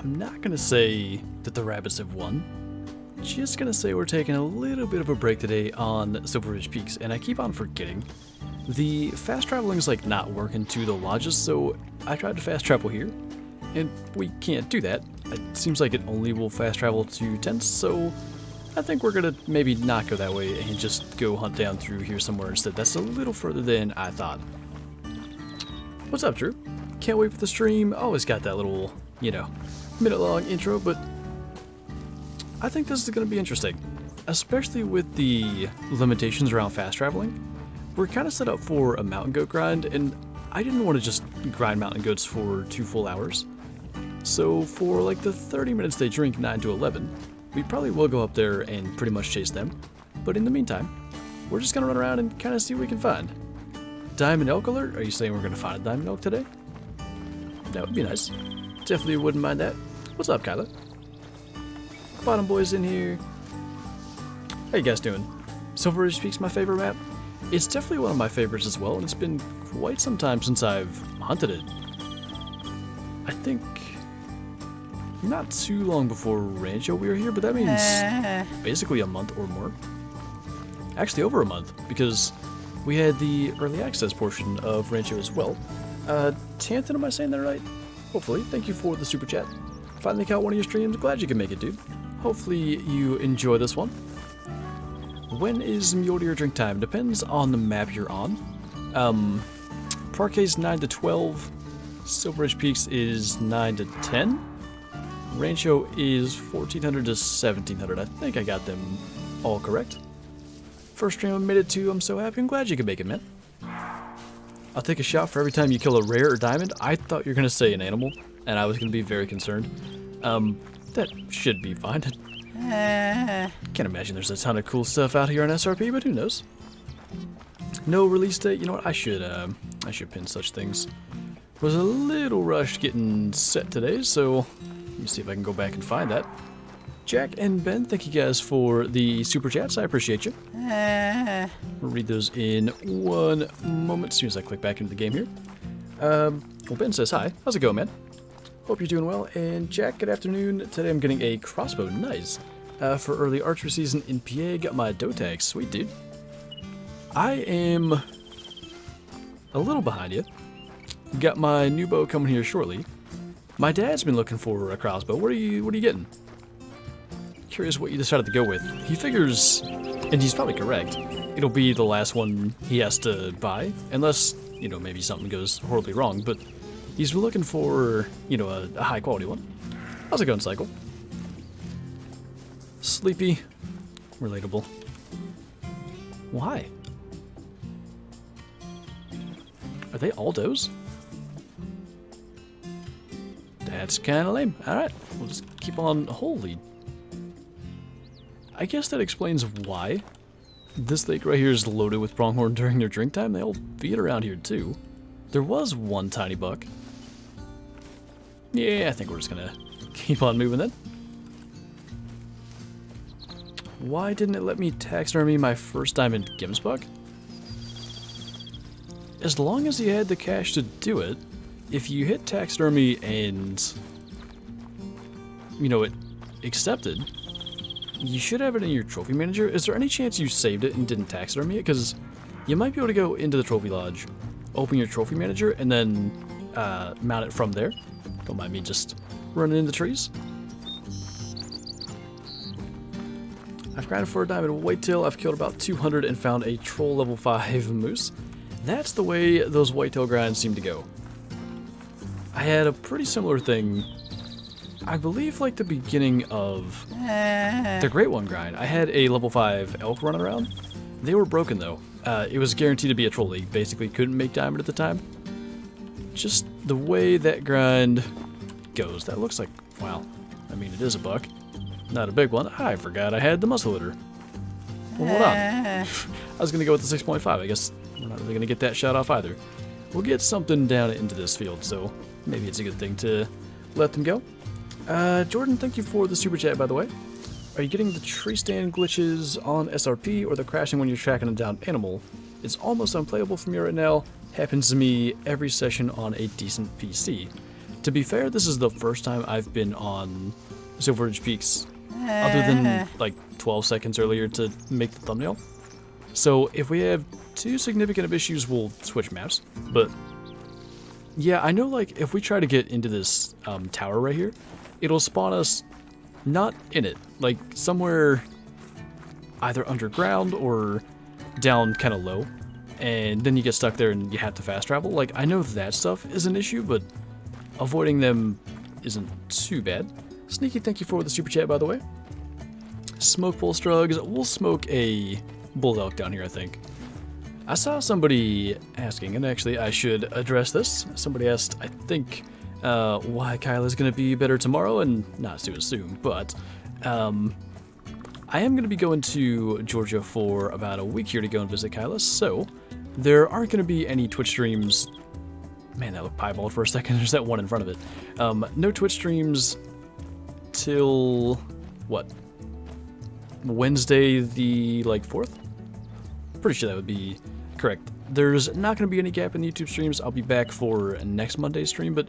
I'm not going to say that the rabbits have won. Just going to say we're taking a little bit of a break today on Silver Ridge Peaks, and I keep on forgetting. The fast traveling is like not working to the lodges, so I tried to fast travel here, and we can't do that. It seems like it only will fast travel to tents, so I think we're going to maybe not go that way and just go hunt down through here somewhere instead. That's a little further than I thought. What's up, Drew? Can't wait for the stream. Always got that little, minute-long intro, but I think this is going to be interesting, especially with the limitations around fast traveling. We're kind of set up for a mountain goat grind, and I didn't want to just grind mountain goats for 2 full hours. So for like the 30 minutes they drink 9 to 11, we probably will go up there and pretty much chase them. But in the meantime, we're just going to run around and kind of see what we can find. Diamond elk alert? Are you saying we're going to find a diamond elk today? That would be nice. Definitely wouldn't mind that. What's up, Kyla? Bottom boys in here. How you guys doing? Silver Ridge Peaks my favorite map. It's definitely one of my favorites as well, and it's been quite some time since I've hunted it. I think not too long before Rancho we were here, but that means basically a month or more. Actually over a month, because we had the early access portion of Rancho as well. Tanton, am I saying that right? Hopefully. Thank you for the super chat. Finally caught one of your streams. Glad you can make it, dude. Hopefully you enjoy this one. When is mule deer drink time? Depends on the map you're on. Parquet's 9 to 12. Silver Ridge Peaks is 9 to 10. Rancho is 1400 to 1700. I think I got them all correct. First stream I made it to. I'm so happy. I'm glad you could make it, man. I'll take a shot for every time you kill a rare or diamond. I thought you were going to say an animal, and I was going to be very concerned. That should be fine. Can't imagine there's a ton of cool stuff out here on SRP, but who knows? No release date. You know what? I should pin such things. Was a little rushed getting set today, so let me see if I can go back and find that. Jack and Ben, thank you guys for the super chats. I appreciate you. We'll read those in one moment as soon as I click back into the game here. Well, Ben says hi. How's it going, man? Hope you're doing well. And Jack, good afternoon. Today I'm getting a crossbow. Nice. For early archery season in PA, got my doe tag. Sweet, dude. I am a little behind you. Got my new bow coming here shortly. My dad's been looking for a crossbow. What are you getting? Curious what you decided to go with. He figures, and he's probably correct, it'll be the last one he has to buy, unless, maybe something goes horribly wrong, but he's been looking for, a high quality one. How's it going, Cycle? Sleepy. Relatable. Why? Are they all does? That's kind of lame. Alright, we'll just keep on. Holy. I guess that explains why this lake right here is loaded with pronghorn during their drink time. They all feed around here too. There was one tiny buck. Yeah, I think we're just gonna keep on moving then. Why didn't it let me taxidermy my first diamond Gims buck? As long as you had the cash to do it, if you hit taxidermy and, it accepted, you should have it in your trophy manager. Is there any chance you saved it and didn't taxidermy it? Because you might be able to go into the trophy lodge, open your trophy manager, and then mount it from there. Don't mind me just running in the trees. I've grinded for a diamond whitetail. I've killed about 200 and found a troll level 5 moose. That's the way those whitetail grinds seem to go. I had a pretty similar thing, I believe, like the beginning of the Great One grind. I had a level 5 elk running around. They were broken though. It was guaranteed to be a troll. They basically couldn't make diamond at the time. Just the way that grind goes. That looks like, wow. I mean, it is a buck. Not a big one. I forgot I had the muzzleloader. Well, hold on. I was going to go with the 6.5. I guess we're not really going to get that shot off either. We'll get something down into this field, so maybe it's a good thing to let them go. Jordan, thank you for the super chat, by the way. Are you getting the tree stand glitches on SRP or the crashing when you're tracking a downed animal? It's almost unplayable for me right now. Happens to me every session on a decent PC. To be fair, this is the first time I've been on Silver Ridge Peaks, other than like 12 seconds earlier to make the thumbnail. So if we have too significant of issues, we'll switch maps. But yeah, I know like if we try to get into this tower right here, it'll spawn us not in it, like somewhere either underground or down kind of low. And then you get stuck there and you have to fast travel. Like, I know that stuff is an issue, but avoiding them isn't too bad. Sneaky, thank you for the super chat, by the way. Smoke pole strugs. We'll smoke a bull elk down here, I think. I saw somebody asking, and actually I should address this. Somebody asked, I think, why Kyla's going to be better tomorrow, and not to assume, but I am going to be going to Georgia for about a week here to go and visit Kyla, so there aren't going to be any Twitch streams. Man, that looked pieballed for a second. There's that one in front of it. No Twitch streams till, what, Wednesday the, 4th? Pretty sure that would be correct. There's not going to be any gap in the YouTube streams. I'll be back for next Monday's stream, but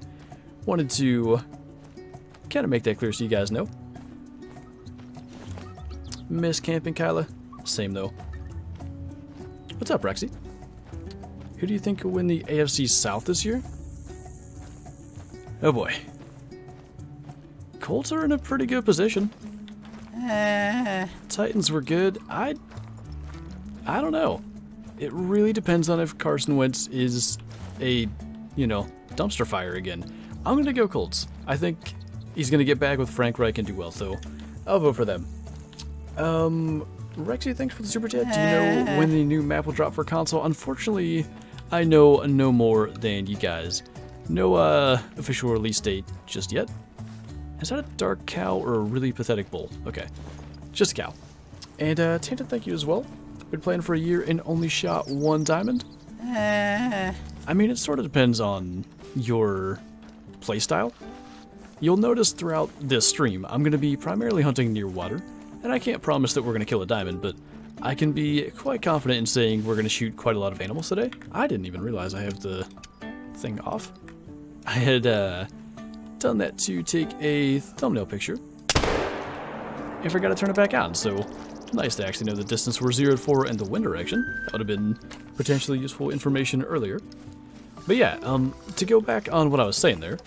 wanted to kind of make that clear so you guys know. Miss camping, Kyla? Same, though. What's up, Rexy? Who do you think will win the AFC South this year? Oh boy. Colts are in a pretty good position. Titans were good. I don't know. It really depends on if Carson Wentz is a, dumpster fire again. I'm going to go Colts. I think he's going to get back with Frank Reich and do well, so I'll vote for them. Rexy, thanks for the super chat. Do you know when the new map will drop for console? Unfortunately, I know no more than you guys. No official release date just yet. Is that a dark cow or a really pathetic bull? Okay, just a cow. And Tanta, thank you as well. Been playing for a year and only shot 1 diamond. I mean, it sort of depends on your playstyle. You'll notice throughout this stream, I'm going to be primarily hunting near water. And I can't promise that we're going to kill a diamond, but I can be quite confident in saying we're going to shoot quite a lot of animals today. I didn't even realize I have the thing off. I had done that to take a thumbnail picture. I forgot to turn it back on, so nice to actually know the distance we're zeroed for and the wind direction. That would have been potentially useful information earlier. But yeah, to go back on what I was saying there,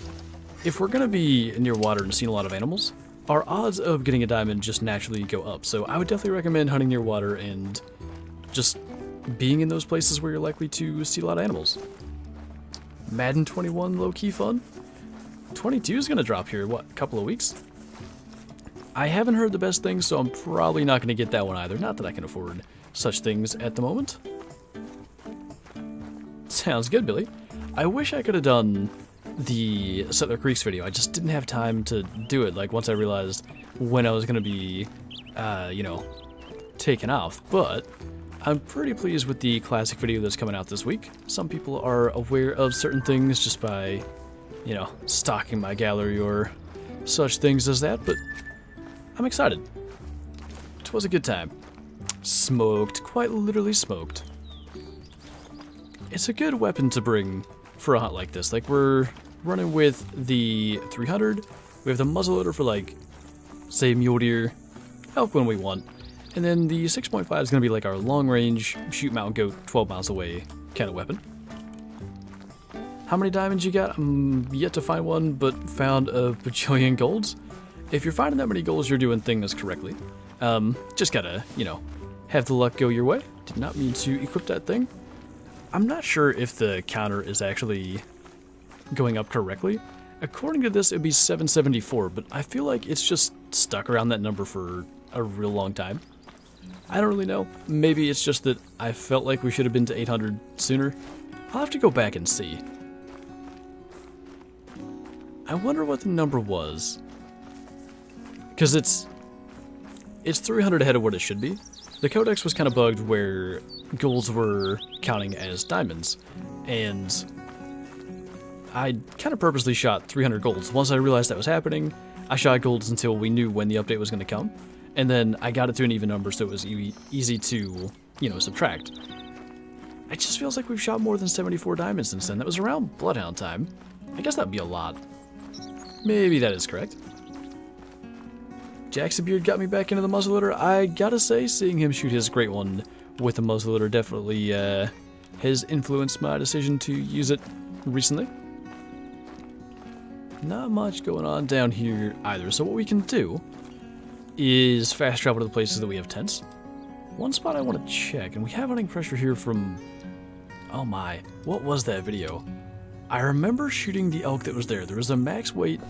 if we're going to be near water and seeing a lot of animals, our odds of getting a diamond just naturally go up. So I would definitely recommend hunting near water and just being in those places where you're likely to see a lot of animals. Madden 21 low-key fun. 22 is going to drop here, what, a couple of weeks? I haven't heard the best things, so I'm probably not going to get that one either. Not that I can afford such things at the moment. Sounds good, Billy. I wish I could have done the Settler Creeks video. I just didn't have time to do it, like, once I realized when I was going to be, taken off. But I'm pretty pleased with the classic video that's coming out this week. Some people are aware of certain things just by, stalking my gallery or such things as that, but I'm excited. It was a good time. Smoked, quite literally smoked. It's a good weapon to bring for a hunt like this. Like, we're running with the 300. We have the muzzleloader for, like, say, mule deer, elk when we want. And then the 6.5 is going to be like our long-range, shoot mountain goat 12 miles away kind of weapon. How many diamonds you got? I'm yet to find one, but found a bajillion golds. If you're finding that many golds, you're doing things correctly. Just gotta, have the luck go your way. Did not mean to equip that thing. I'm not sure if the counter is actually going up correctly. According to this, it'd be 774, but I feel like it's just stuck around that number for a real long time. I don't really know. Maybe it's just that I felt like we should have been to 800 sooner. I'll have to go back and see. I wonder what the number was. Because it's 300 ahead of what it should be. The codex was kind of bugged where golds were counting as diamonds, and I kind of purposely shot 300 golds. Once I realized that was happening, I shot golds until we knew when the update was going to come, and then I got it to an even number so it was easy to, subtract. It just feels like we've shot more than 74 diamonds since then. That was around Bloodhound time. I guess that'd be a lot. Maybe that is correct. Jackson Beard got me back into the muzzleloader. I gotta say, seeing him shoot his great one with the muzzleloader definitely has influenced my decision to use it recently. Not much going on down here either, so what we can do is fast travel to the places that we have tents. One spot I want to check, and we have hunting pressure here from... Oh my, what was that video? I remember shooting the elk that was there. There was a max weight,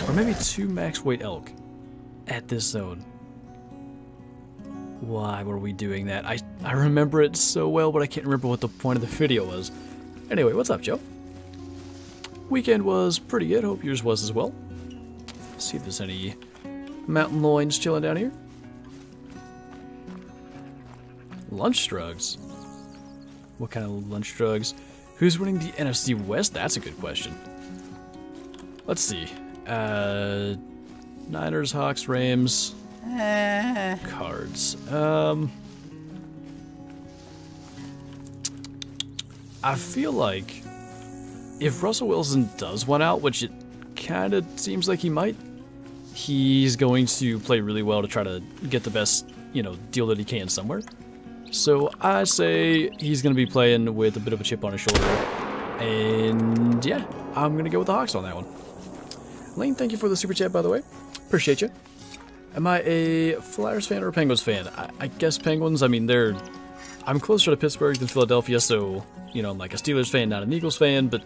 or maybe 2 max weight elk at this zone. Why were we doing that? I remember it so well, but I can't remember what the point of the video was. Anyway, what's up, Joe? Weekend was pretty good. Hope yours was as well. Let's see if there's any mountain loins chilling down here. Lunch drugs. What kind of lunch drugs? Who's winning the NFC West? That's a good question. Let's see. Niners, Hawks, Rams, Cards. I feel like if Russell Wilson does win out, which it kind of seems like he might, he's going to play really well to try to get the best, deal that he can somewhere. So I say he's going to be playing with a bit of a chip on his shoulder. And yeah, I'm going to go with the Hawks on that one. Lane, thank you for the super chat, by the way. Appreciate you. Am I a Flyers fan or a Penguins fan? I guess Penguins. I mean, I'm closer to Pittsburgh than Philadelphia, so, I'm like a Steelers fan, not an Eagles fan, but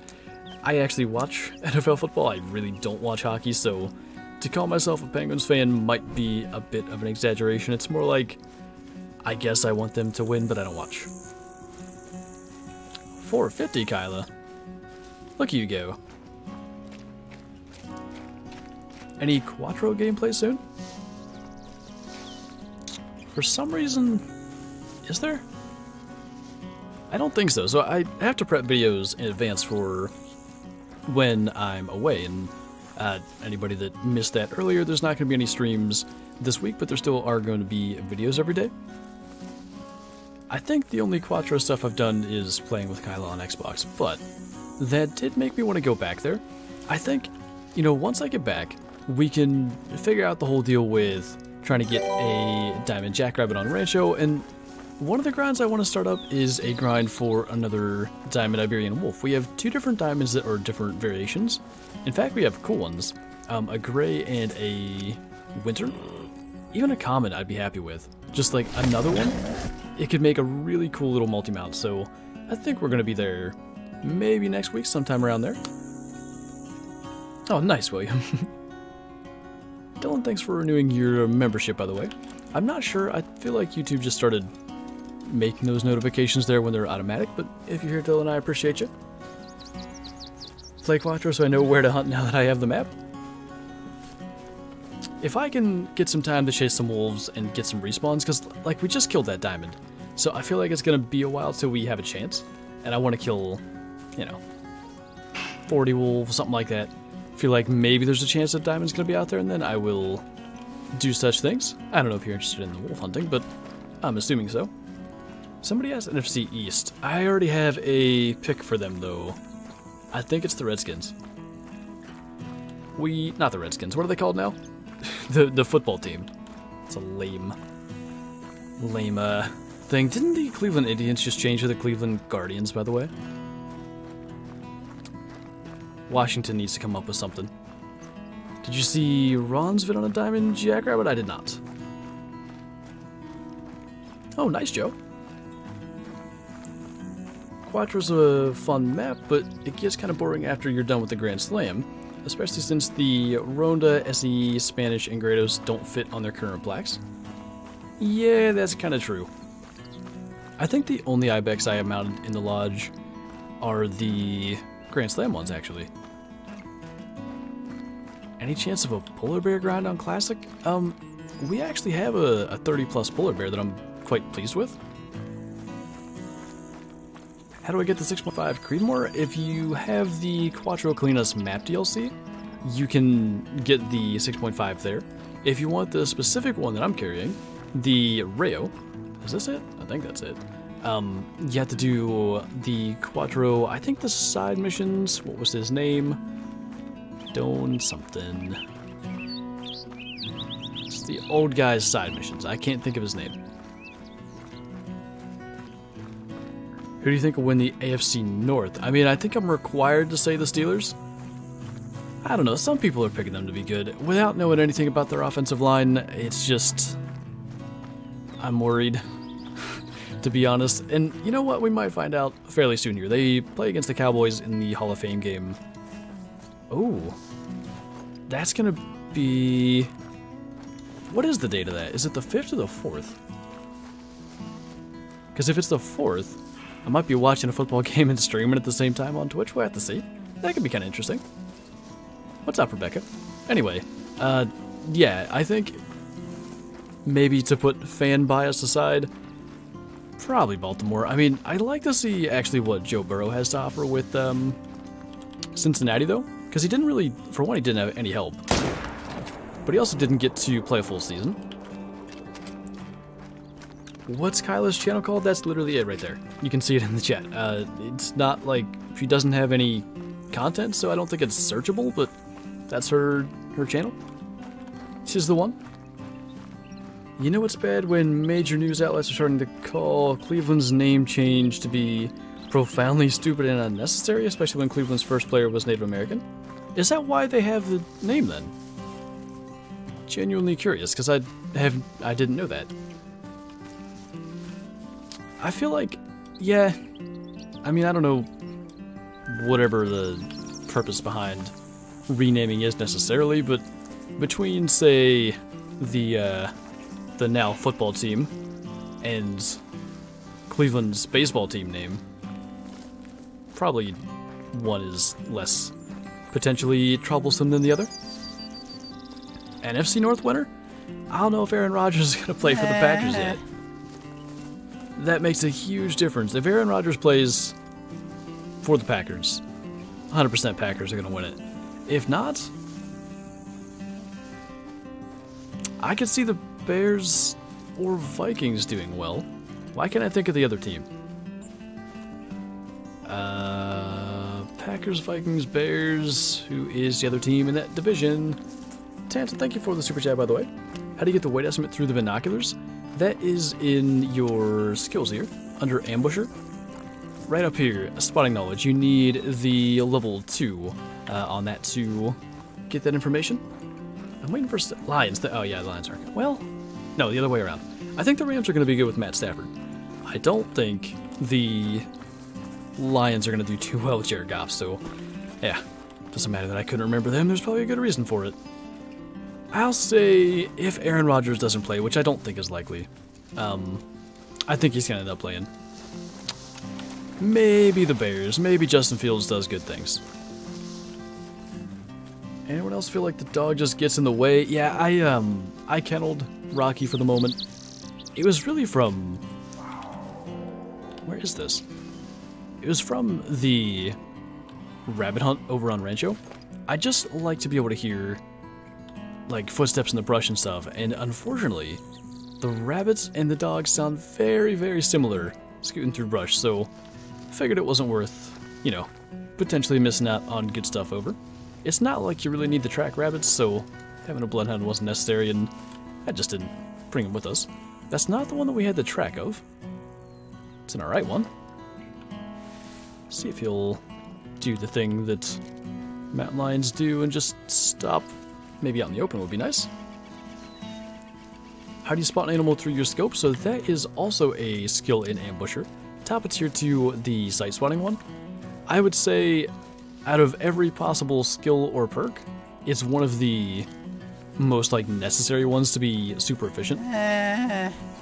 I actually watch NFL football. I really don't watch hockey, so to call myself a Penguins fan might be a bit of an exaggeration. It's more like, I guess I want them to win, but I don't watch. 450, Kyla. Look at you go. Any Quattro gameplay soon? For some reason, is there? I don't think so. So I have to prep videos in advance for when I'm away. And anybody that missed that earlier, there's not going to be any streams this week, but there still are going to be videos every day. I think the only Quattro stuff I've done is playing with Kyla on Xbox, but that did make me want to go back there. I think, once I get back, we can figure out the whole deal with trying to get a diamond jackrabbit on Rancho, and one of the grinds I want to start up is a grind for another diamond Iberian wolf. We have 2 different diamonds that are different variations. In fact, we have cool ones. A gray and a winter. Even a common I'd be happy with. Just like another one, it could make a really cool little multi-mount, so I think we're going to be there maybe next week, sometime around there. Oh, nice, William. Dylan, thanks for renewing your membership, by the way. I'm not sure, I feel like YouTube just started making those notifications there when they're automatic, but if you're here, Dylan, I appreciate you. Play Quattro so I know where to hunt now that I have the map. If I can get some time to chase some wolves and get some respawns, because, we just killed that diamond. So I feel like it's going to be a while till we have a chance. And I want to kill, 40 wolves, something like that. Feel like maybe there's a chance that diamond's going to be out there, and then I will do such things. I don't know if you're interested in the wolf hunting, but I'm assuming so. Somebody asked NFC East. I already have a pick for them, though. I think it's the Redskins. Not the Redskins. What are they called now? the football team. It's a lame thing. Didn't the Cleveland Indians just change to the Cleveland Guardians, by the way? Washington needs to come up with something. Did you see Ron's vid on a diamond jackrabbit? I did not. Oh, nice, Joe. Quattro's a fun map, but it gets kind of boring after you're done with the Grand Slam, especially since the Ronda, SE, Spanish, and Grados don't fit on their current blacks. Yeah, that's kind of true. I think the only ibex I have mounted in the lodge are the Grand Slam ones, actually. Any chance of a polar bear grind on Classic? We actually have a 30+ polar bear that I'm quite pleased with. How do I get the 6.5 Creedmoor? If you have the Quattro Cleanus map DLC, you can get the 6.5 there. If you want the specific one that I'm carrying, the Rayo, is this it? I think that's it. You have to do the Quattro, I think the side missions, what was his name? Stone something. It's the old guy's side missions. I can't think of his name. Who do you think will win the AFC North? I mean, I think I'm required to say the Steelers. I don't know. Some people are picking them to be good. Without knowing anything about their offensive line, it's just... I'm worried, to be honest. And you know what? We might find out fairly soon here. They play against the Cowboys in the Hall of Fame game. Oh. That's going to be... What is the date of that? Is it the 5th or the 4th? Because if it's the 4th... I might be watching a football game and streaming at the same time on Twitch. We'll have to see. That could be kind of interesting. What's up, Rebecca? Anyway, yeah, I think maybe to put fan bias aside, probably Baltimore. I mean, I'd like to see actually what Joe Burrow has to offer with Cincinnati, though. Because he didn't really, for one, he didn't have any help. But he also didn't get to play a full season. What's Kyla's channel called? That's literally it right there. You can see it in the chat. It's not like she doesn't have any content, so I don't think it's searchable, but that's her channel. She's the one. You know what's bad? When major news outlets are starting to call Cleveland's name change to be profoundly stupid and unnecessary, especially when Cleveland's first player was Native American. Is that why they have the name then? Genuinely curious, because I didn't know that. I feel like, yeah, I mean, I don't know whatever the purpose behind renaming is necessarily, but between, say, the now football team and Cleveland's baseball team name, probably one is less potentially troublesome than the other. NFC North winner? I don't know if Aaron Rodgers is going to play for the Packers yet. That makes a huge difference. If Aaron Rodgers plays for the Packers, 100% Packers are going to win it. If not, I could see the Bears or Vikings doing well. Why can't I think of the other team? Packers, Vikings, Bears. Who is the other team in that division? Tanton, thank you for the super chat, by the way. How do you get the weight estimate through the binoculars? That is in your skills here, under Ambusher. Right up here, spotting knowledge. You need the level 2 on that to get that information. I'm waiting for Lions. Oh yeah, the Lions are. Well, no, the other way around. I think the Rams are going to be good with Matt Stafford. I don't think the Lions are going to do too well with Jared Goff, so yeah. Doesn't matter that I couldn't remember them, there's probably a good reason for it. I'll say if Aaron Rodgers doesn't play, which I don't think is likely, I think he's going to end up playing. Maybe the Bears, maybe Justin Fields does good things. Anyone else feel like the dog just gets in the way? Yeah, I kenneled Rocky for the moment. It was really from... Where is this? It was from the rabbit hunt over on Rancho. I just like to be able to hear like footsteps in the brush and stuff, and unfortunately the rabbits and the dogs sound very, very similar scooting through brush, so I figured it wasn't worth, you know, potentially missing out on good stuff over. It's not like you really need to track rabbits, so having a bloodhound wasn't necessary, and I just didn't bring him with us. That's not the one that we had the track of. It's an alright one. See if he'll do the thing that mountain lions do and just stop. Maybe out in the open would be nice. How do you spot an animal through your scope? So that is also a skill in Ambusher. Top of tier 2, the sight spotting one. I would say out of every possible skill or perk, it's one of the most like necessary ones to be super efficient.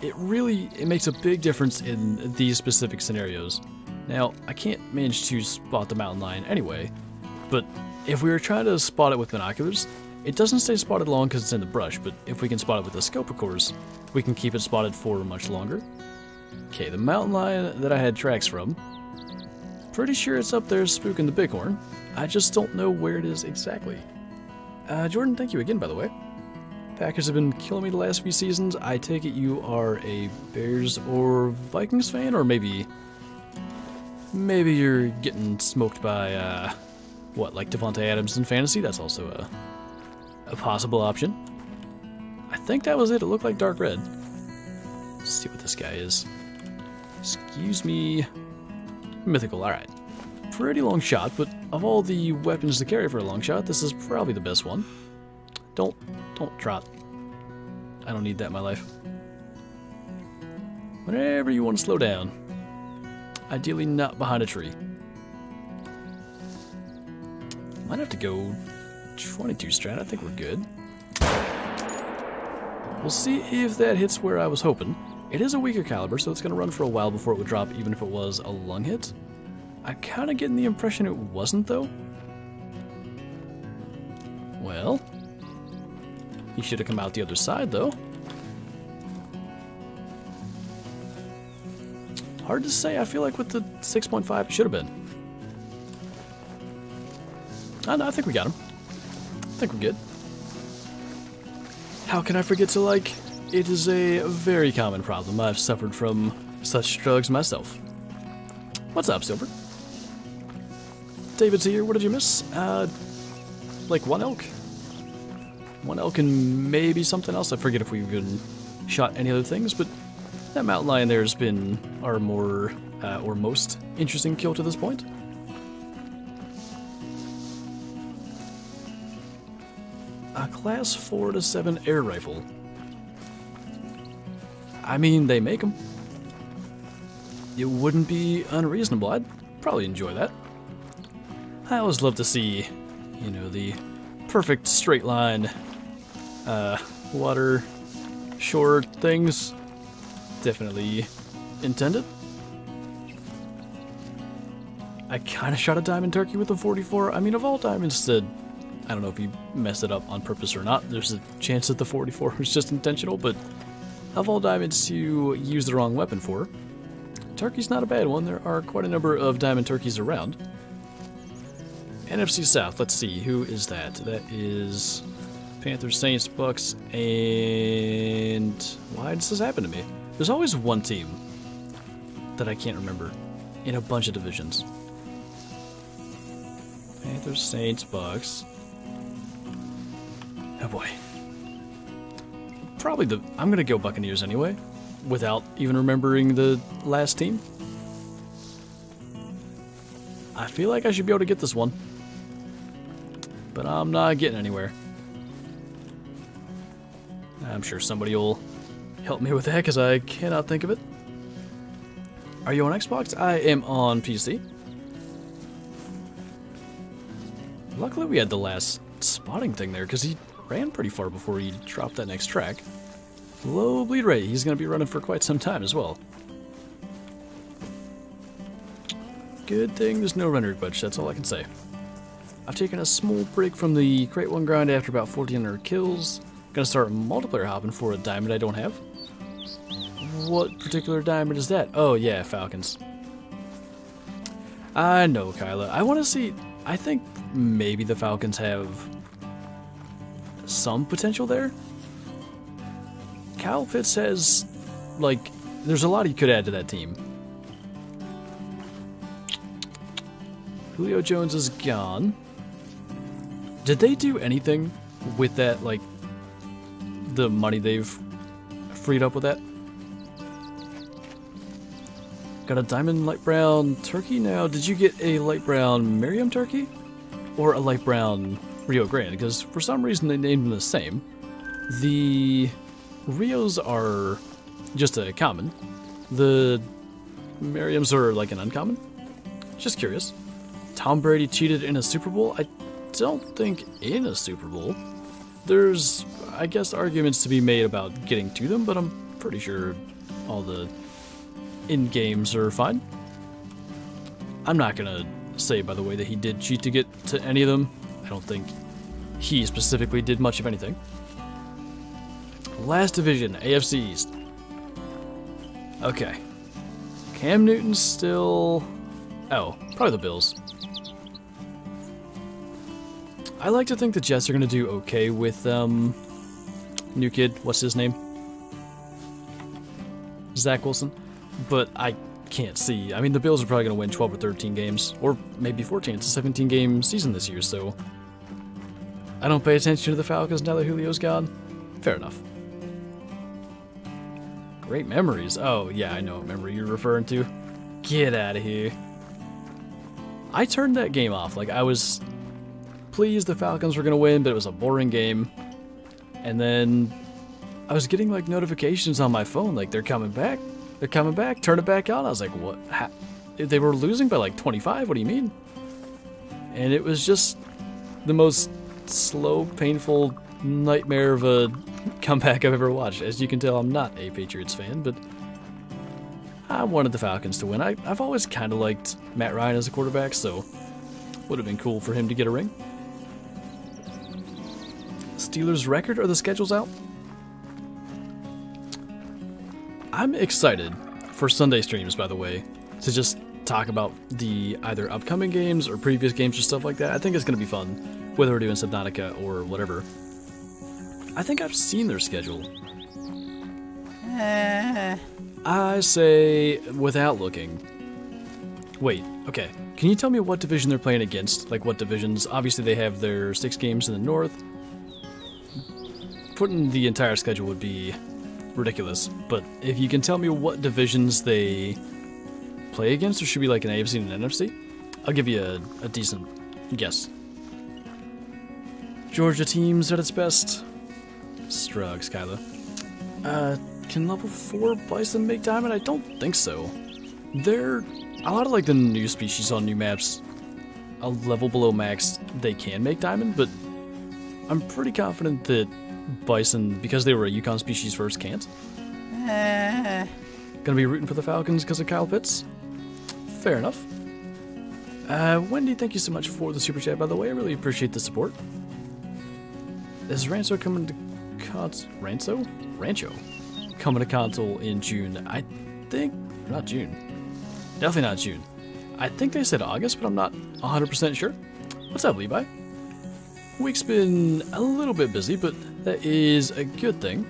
It makes a big difference in these specific scenarios. Now, I can't manage to spot the mountain lion anyway, but if we were trying to spot it with binoculars, it doesn't stay spotted long because it's in the brush, but if we can spot it with a scope, of course, we can keep it spotted for much longer. Okay, the mountain lion that I had tracks from, pretty sure it's up there spooking the bighorn. I just don't know where it is exactly. Jordan, thank you again, by the way. Packers have been killing me the last few seasons. I take it you are a Bears or Vikings fan, or maybe you're getting smoked by What, like Devontae Adams in fantasy? That's also a possible option. I think that was it. It looked like dark red. Let's see what this guy is. Excuse me. Mythical, alright. Pretty long shot, but of all the weapons to carry for a long shot, this is probably the best one. Don't trot. I don't need that in my life. Whenever you want to slow down. Ideally not behind a tree. Might have to go 22 strat. I think we're good. We'll see if that hits where I was hoping. It is a weaker caliber, so it's going to run for a while before it would drop, even if it was a lung hit. I'm kind of getting the impression it wasn't, though. Well, he should have come out the other side, though. Hard to say. I feel like with the 6.5, it should have been. Oh, no, I think we got him. I think we're good. How can I forget to like? It is a very common problem. I've suffered from such drugs myself. What's up, Silver? David's here. What did you miss? Like one elk? One elk and maybe something else. I forget if we've even shot any other things, but that mountain lion there has been our more, or most interesting kill to this point. A class 4 to 7 air rifle. I mean, they make them. It wouldn't be unreasonable. I'd probably enjoy that. I always love to see, you know, the perfect straight line, water, shore things. Definitely intended. I kind of shot a diamond turkey with a 44. I mean, of all diamonds to... I don't know if he messed it up on purpose or not. There's a chance that the 44 was just intentional, but of all diamonds to use the wrong weapon for, turkey's not a bad one. There are quite a number of diamond turkeys around. NFC South, let's see, who is that? That is Panthers, Saints, Bucks, and... why does this happen to me? There's always one team that I can't remember in a bunch of divisions. Panthers, Saints, Bucks... oh boy. Probably I'm gonna go Buccaneers anyway, without even remembering the last team. I feel like I should be able to get this one, but I'm not getting anywhere. I'm sure somebody will help me with that, because I cannot think of it. Are you on Xbox? I am on PC. Luckily we had the last spotting thing there, because he ran pretty far before he dropped that next track. Low bleed rate. He's going to be running for quite some time as well. Good thing there's no render glitch, that's all I can say. I've taken a small break from the Crate 1 grind after about 1,400 kills. Gonna start multiplayer hopping for a diamond I don't have. What particular diamond is that? Oh yeah, Falcons. I know, Kyla. I want to see... I think maybe the Falcons have some potential there. Kyle Pitts has, like, there's a lot he could add to that team. Julio Jones is gone. Did they do anything with that, like, the money they've freed up with that? Got a diamond light brown turkey now. Did you get a light brown Miriam turkey? Or a light brown Rio Grande? Because for some reason they named them the same. The Rios are just a common. The Miriams are like an uncommon. Just curious. Tom Brady cheated in a Super Bowl? I don't think in a Super Bowl. There's, I guess, arguments to be made about getting to them, but I'm pretty sure all the in-games are fine. I'm not gonna say, by the way, that he did cheat to get to any of them. I don't think he specifically did much of anything. Last division, AFC East. Okay. Cam Newton's still... oh, probably the Bills. I like to think the Jets are going to do okay with, new kid, what's his name? Zach Wilson. But I can't see. I mean, the Bills are probably going to win 12 or 13 games, or maybe 14. It's a 17-game season this year, so I don't pay attention to the Falcons now that Julio's gone. Fair enough. Great memories. Oh, yeah, I know what memory you're referring to. Get out of here. I turned that game off. Like, I was pleased the Falcons were going to win, but it was a boring game. And then I was getting, like, notifications on my phone, like, they're coming back. They're coming back. Turn it back on. I was like, what? They were losing by, like, 25? What do you mean? And it was just the most slow, painful nightmare of a comeback I've ever watched. As you can tell, I'm not a Patriots fan, but I wanted the Falcons to win. I've always kind of liked Matt Ryan as a quarterback, so would have been cool for him to get a ring. Steelers record, are the schedules out? I'm excited for Sunday streams, by the way, to just talk about the either upcoming games or previous games or stuff like that. I think it's going to be fun, whether we're doing Subnautica or whatever. I think I've seen their schedule. I say without looking. Wait, okay. Can you tell me what division they're playing against? Like what divisions? Obviously they have their 6 games in the north. Putting the entire schedule would be ridiculous, but if you can tell me what divisions they play against, there should be like an AFC and an NFC. I'll give you a decent guess. Georgia teams at its best. Strugs, Kyla. Can level 4 Bison make diamond? I don't think so. They're a lot of like the new species on new maps. A level below max, they can make diamond, but I'm pretty confident that Bison, because they were a Yukon species first, can't. Gonna be rooting for the Falcons because of Kyle Pitts? Fair enough. Wendy, thank you so much for the super chat, by the way. I really appreciate the support. Is Rancho coming to Rancho? Coming to console in June. I think, not June. Definitely not June. I think they said August, but I'm not 100% sure. What's up, Levi? Week's been a little bit busy, but that is a good thing.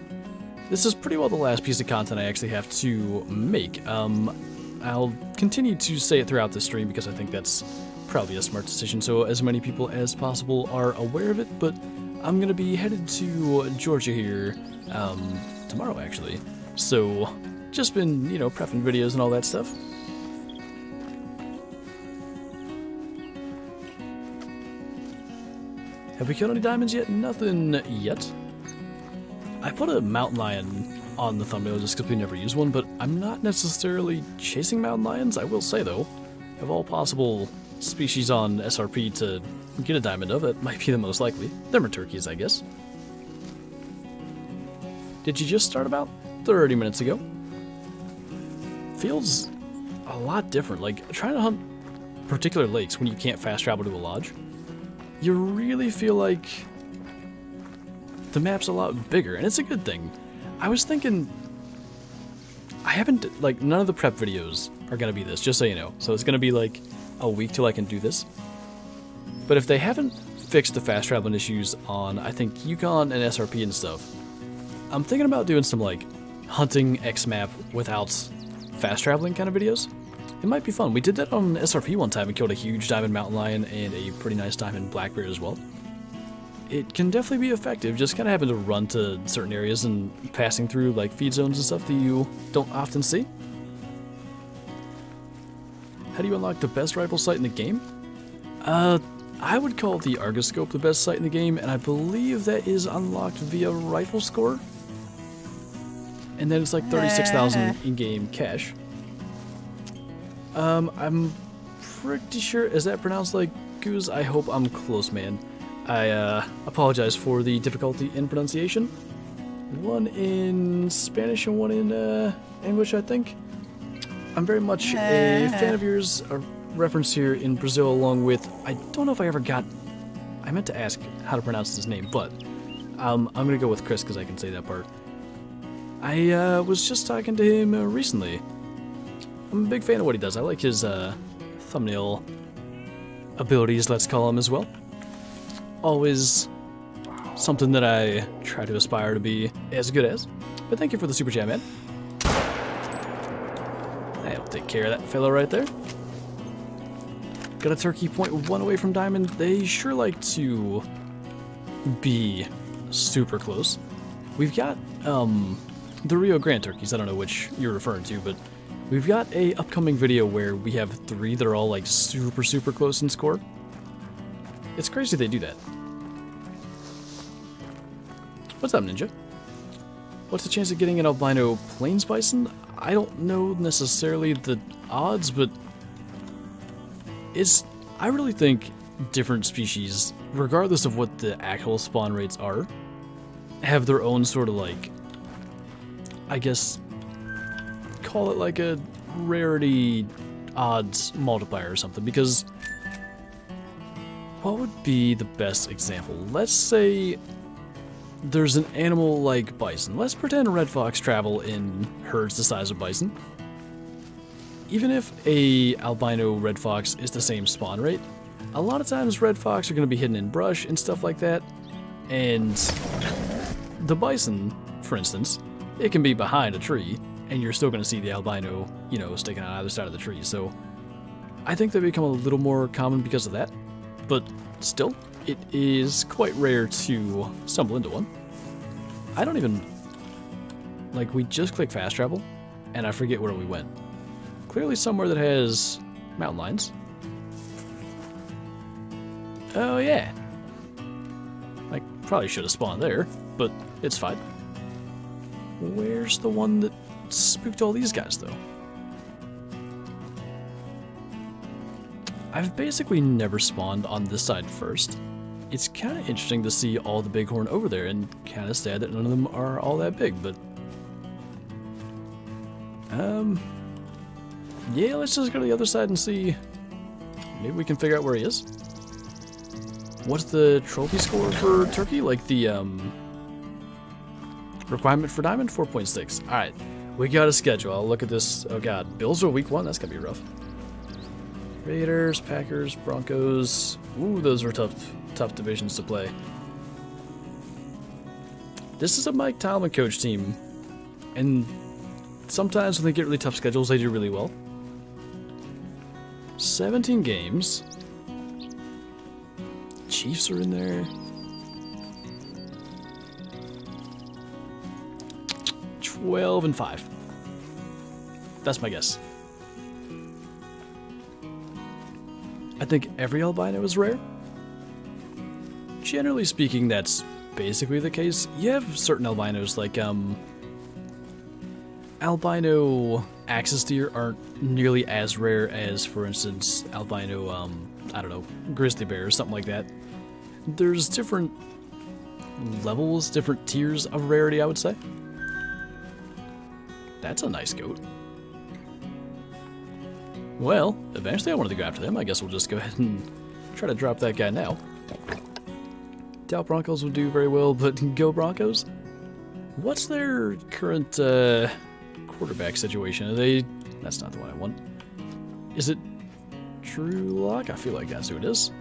This is pretty well the last piece of content I actually have to make. I'll continue to say it throughout the stream because I think that's probably a smart decision, so as many people as possible are aware of it, but I'm going to be headed to Georgia here tomorrow, actually. So, just been, you know, prepping videos and all that stuff. Have we killed any diamonds yet? Nothing yet. I put a mountain lion on the thumbnail just because we never use one, but I'm not necessarily chasing mountain lions. I will say, though, of all possible species on SRP to get a diamond of, it might be the most likely. Them are turkeys, I guess. Did you just start about 30 minutes ago? Feels a lot different. Like, trying to hunt particular lakes when you can't fast travel to a lodge, you really feel like the map's a lot bigger, and it's a good thing. I was thinking, I haven't, like, none of the prep videos are going to be this, just so you know. So it's going to be, like, a week till I can do this. But if they haven't fixed the fast traveling issues on, I think, Yukon and SRP and stuff, I'm thinking about doing some, like, hunting X map without fast traveling kind of videos. It might be fun. We did that on SRP one time and killed a huge diamond mountain lion and a pretty nice diamond black bear as well. It can definitely be effective, just kind of having to run to certain areas and passing through like feed zones and stuff that you don't often see. How do you unlock the best rifle sight in the game? I would call the Argoscope the best sight in the game, and I believe that is unlocked via rifle score. And then it's like 36,000 in-game cash. I'm pretty sure, is that pronounced like goose? I hope I'm close, man. I apologize for the difficulty in pronunciation. One in Spanish and one in English, I think. I'm very much a fan of yours. A reference here in Brazil, along with, I don't know if I ever got, I meant to ask how to pronounce his name, but I'm gonna go with Chris because I can say that part. I was just talking to him recently. I'm a big fan of what he does. I like his thumbnail abilities, let's call them, as well. Always something that I try to aspire to be as good as. But thank you for the super chat, man. Yep, take care of that fellow right there. Got a turkey 0.1 away from diamond. They sure like to be super close. We've got the Rio Grande turkeys. I don't know which you're referring to, but we've got a upcoming video where we have 3 that are all like super close in score. It's crazy they do that. What's up, Ninja? What's the chance of getting an albino plains bison? I don't know necessarily the odds, but I really think different species, regardless of what the actual spawn rates are, have their own sort of like, I guess, call it like a rarity odds multiplier or something, because what would be the best example? Let's say there's an animal like bison. Let's pretend red fox travel in herds the size of bison. Even if a albino red fox is the same spawn rate, a lot of times red fox are going to be hidden in brush and stuff like that, and the bison, for instance, it can be behind a tree, and you're still going to see the albino, you know, sticking on either side of the tree. So I think they become a little more common because of that, but still, it is quite rare to stumble into one. I don't even, like, we just click fast travel, and I forget where we went. Clearly somewhere that has mountain lions. Oh yeah. I probably should have spawned there, but it's fine. Where's the one that spooked all these guys, though? I've basically never spawned on this side first. It's kind of interesting to see all the bighorn over there, and kind of sad that none of them are all that big, but yeah, let's just go to the other side and see. Maybe we can figure out where he is. What's the trophy score for turkey? Like the requirement for diamond? 4.6. Alright, we got a schedule. I'll look at this. Oh god, Bills are week 1? That's gonna be rough. Raiders, Packers, Broncos. Ooh, those are tough divisions to play. This is a Mike Talman coach team, and sometimes when they get really tough schedules, they do really well. 17 games. Chiefs are in there. 12-5. That's my guess. I think every albino is rare. Generally speaking, that's basically the case. You have certain albinos like albino axis deer aren't nearly as rare as, for instance, albino, I don't know, grizzly bear or something like that. There's different levels, different tiers of rarity, I would say. That's a nice goat. Well, eventually I wanted to go after them. I guess we'll just go ahead and try to drop that guy now. Doubt Broncos will do very well, but go Broncos? What's their current, quarterback situation? Are they... That's not the one I want. Is it True Lock? I feel like that's who it is.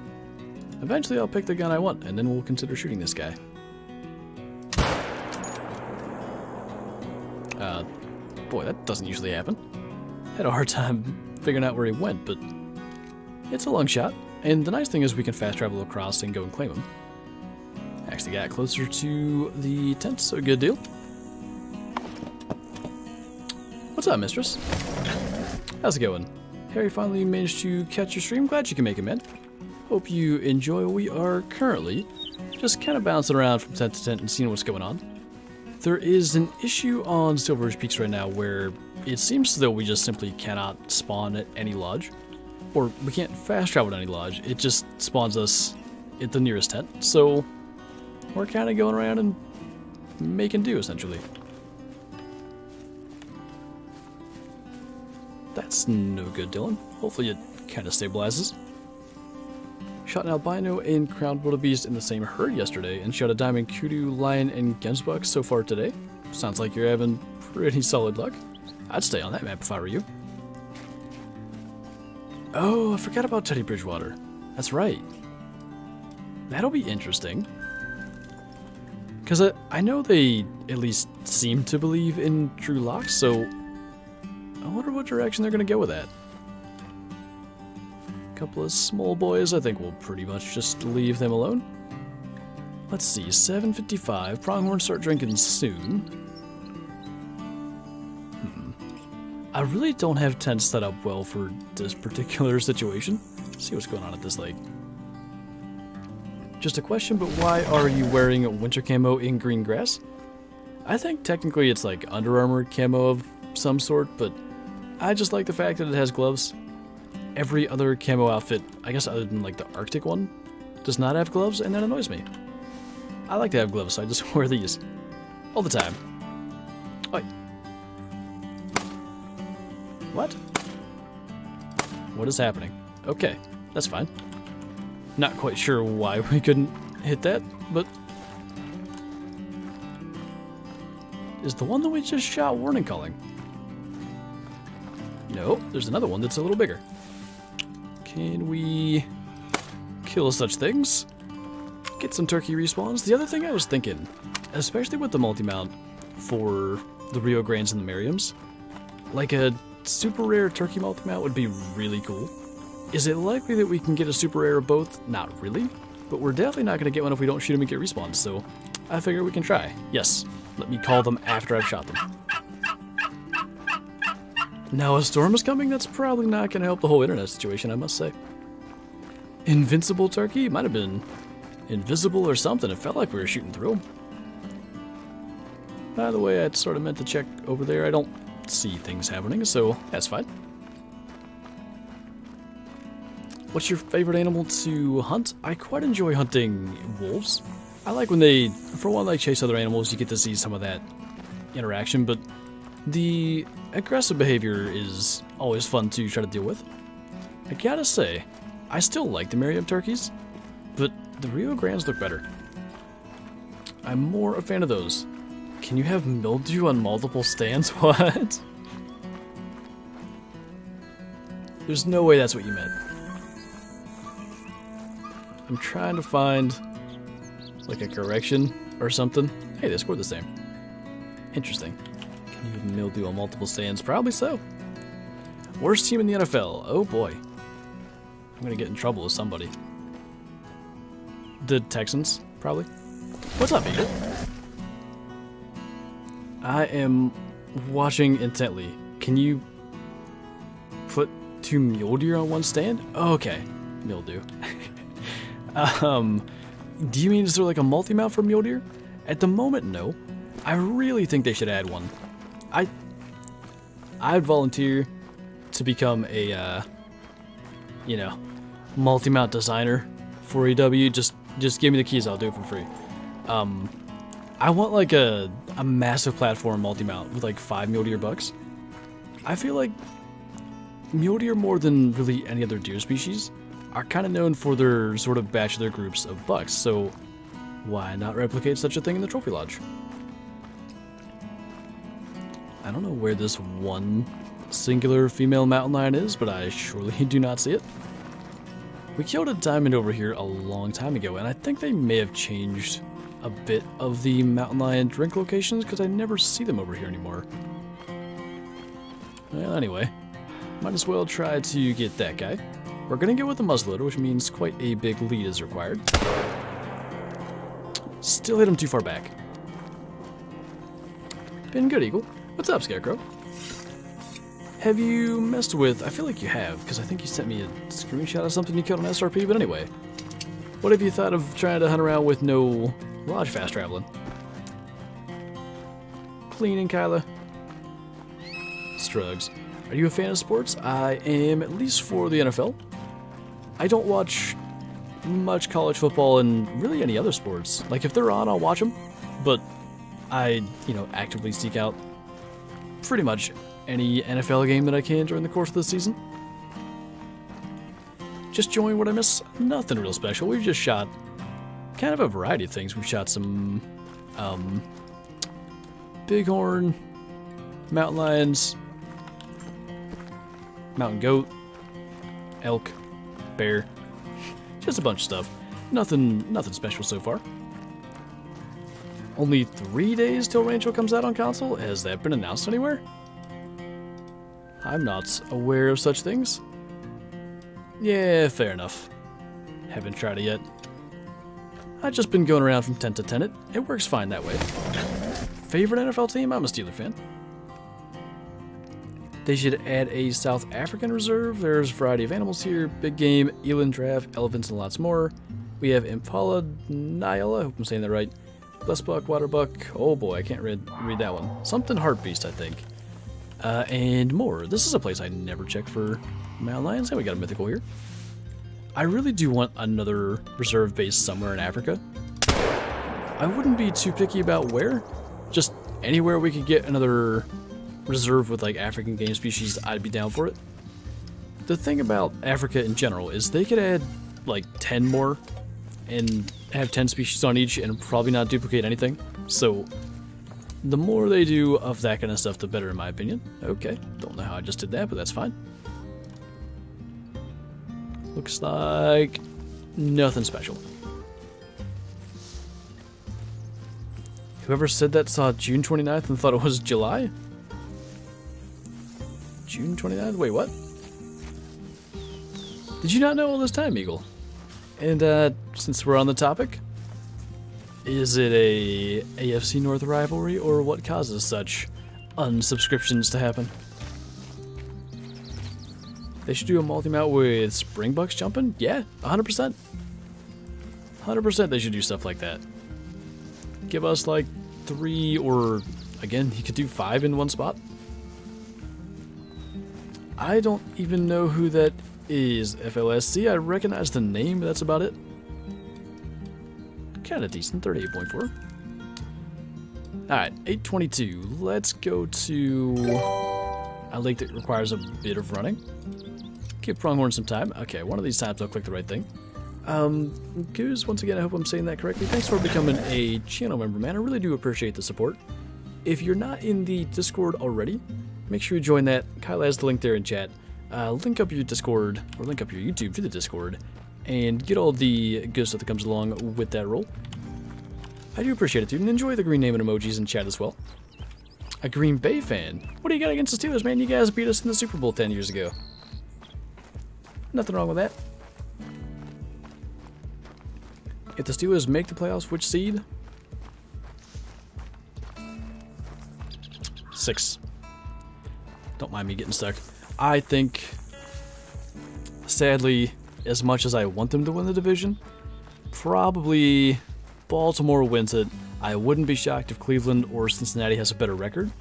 Eventually I'll pick the gun I want, and then we'll consider shooting this guy. Boy, that doesn't usually happen. Had a hard time figuring out where he went, but it's a long shot. And the nice thing is we can fast travel across and go and claim him. Actually got closer to the tent, so good deal. What's up, mistress? How's it going? Harry finally managed to catch your stream. Glad you can make it, man. Hope you enjoy. We are currently just kind of bouncing around from tent to tent and seeing what's going on. There is an issue on Silver Ridge Peaks right now where it seems as though we just simply cannot spawn at any lodge. Or we can't fast travel to any lodge. It just spawns us at the nearest tent. So we're kind of going around and making do, essentially. That's no good, Dylan. Hopefully it kind of stabilizes. Shot an albino and crowned wildebeest in the same herd yesterday, and shot a diamond kudu, lion, and gemsbuck so far today. Sounds like you're having pretty solid luck. I'd stay on that map if I were you. Oh, I forgot about Teddy Bridgewater. That's right. That'll be interesting. Because I know they at least seem to believe in true locks, so... wonder what direction they're going to go with that. A couple of small boys, I think we'll pretty much just leave them alone. Let's see, 7:55. Pronghorns start drinking soon. I really don't have tents set up well for this particular situation. Let's see what's going on at this lake. Just a question, but why are you wearing winter camo in green grass? I think technically it's like Under Armour camo of some sort, but I just like the fact that it has gloves. Every other camo outfit, I guess other than like the Arctic one, does not have gloves, and that annoys me. I like to have gloves, so I just wear these all the time. Oi. What? What is happening? Okay, that's fine. Not quite sure why we couldn't hit that, but... Is the one that we just shot warning calling? No, there's another one that's a little bigger. Can we kill such things? Get some turkey respawns. The other thing I was thinking, especially with the multi-mount for the Rio Grandes and the Merriams, like a super rare turkey multi-mount would be really cool. Is it likely that we can get a super rare of both? Not really, but we're definitely not going to get one if we don't shoot them and get respawns, so I figure we can try. Yes, let me call them after I've shot them. Now a storm is coming? That's probably not going to help the whole internet situation, I must say. Invincible turkey? Might have been invisible or something. It felt like we were shooting through them. By the way, I sort of meant to check over there. I don't see things happening, so that's fine. What's your favorite animal to hunt? I quite enjoy hunting wolves. I like when they, for one, like chase other animals, you get to see some of that interaction, but the aggressive behavior is always fun to try to deal with. I gotta say, I still like the Merriam turkeys, but the Rio Grandes look better. I'm more a fan of those. Can you have mildew on multiple stands? What? There's no way that's what you meant. I'm trying to find like a correction or something. Hey, they scored the same. Interesting. Can you have mildew on multiple stands? Probably so. Worst team in the NFL. Oh boy. I'm gonna get in trouble with somebody. The Texans, probably. What's up, Eagle? I am watching intently. Can you put 2 mule deer on one stand? Okay, mildew. Do you mean is there like a multi-mount for mule deer? At the moment, no. I really think they should add one. I'd volunteer to become a, you know, multi-mount designer for EW. Just give me the keys, I'll do it for free. I want like a massive platform multi-mount with like 5 mule deer bucks. I feel like mule deer, more than really any other deer species, are kind of known for their sort of bachelor groups of bucks, so why not replicate such a thing in the trophy lodge? I don't know where this one singular female mountain lion is, but I surely do not see it. We killed a diamond over here a long time ago, and I think they may have changed a bit of the mountain lion drink locations because I never see them over here anymore. Well, anyway, might as well try to get that guy. We're gonna go with the muzzleloader, which means quite a big lead is required. Still hit him too far back. Been good, Eagle. What's up, Scarecrow? Have you messed with... I feel like you have, because I think you sent me a screenshot of something you killed on SRP, but anyway. What have you thought of trying to hunt around with no lodge fast traveling? Cleaning, Kyla. Strugs. Are you a fan of sports? I am, at least for the NFL. I don't watch much college football and really any other sports. Like, if they're on, I'll watch them. But I, actively seek out pretty much any NFL game that I can during the course of the season. Just join what I miss. Nothing real special. We've just shot kind of a variety of things. We've shot some bighorn, mountain lions, mountain goat, elk, bear, just a bunch of stuff. Nothing special so far. Only 3 days till Rancho comes out on console? Has that been announced anywhere? I'm not aware of such things. Yeah, fair enough. Haven't tried it yet. I've just been going around from tent to tent. It works fine that way. Favorite NFL team? I'm a Steeler fan. They should add a South African reserve. There's a variety of animals here. Big game, eland, giraffe, elephants, and lots more. We have impala, nyala, I hope I'm saying that right. Blessbuck, waterbuck. Oh boy, I can't read that one. Something hartebeest, I think. And more. This is a place I never check for mountain lions. And we got a mythical here. I really do want another reserve base somewhere in Africa. I wouldn't be too picky about where. Just anywhere we could get another reserve with like African game species, I'd be down for it. The thing about Africa in general is they could add like 10 more and have 10 species on each and probably not duplicate anything. So the more they do of that kind of stuff, the better in my opinion. Okay, don't know how I just did that, but that's fine. Looks like nothing special. Whoever said that saw June 29th and thought it was July? June 29th? Wait, what? Did you not know all this time, Eagle? And since we're on the topic, is it a AFC North rivalry or what causes such unsubscriptions to happen? They should do a multi-mount with springbucks jumping? Yeah, 100%. 100% they should do stuff like that. Give us like 3 or, again, he could do 5 in one spot. I don't even know who that is, FLSC. I recognize the name, but that's about it. Kinda decent, 38.4. Alright, 822. Let's go to a lake that requires a bit of running. Give Pronghorn some time. Okay, one of these times I'll click the right thing. Goose, once again, I hope I'm saying that correctly. Thanks for becoming a channel member, man. I really do appreciate the support. If you're not in the Discord already, make sure you join that. Kyle has the link there in chat. Link up your Discord, or link up your YouTube to the Discord, and get all the good stuff that comes along with that role. I do appreciate it, dude, and enjoy the green name and emojis in chat as well. A Green Bay fan? What do you got against the Steelers, man? You guys beat us in the Super Bowl 10 years ago. Nothing wrong with that. If the Steelers make the playoffs, which seed? 6. Don't mind me getting stuck. I think, sadly, as much as I want them to win the division, probably Baltimore wins it. I wouldn't be shocked if Cleveland or Cincinnati has a better record.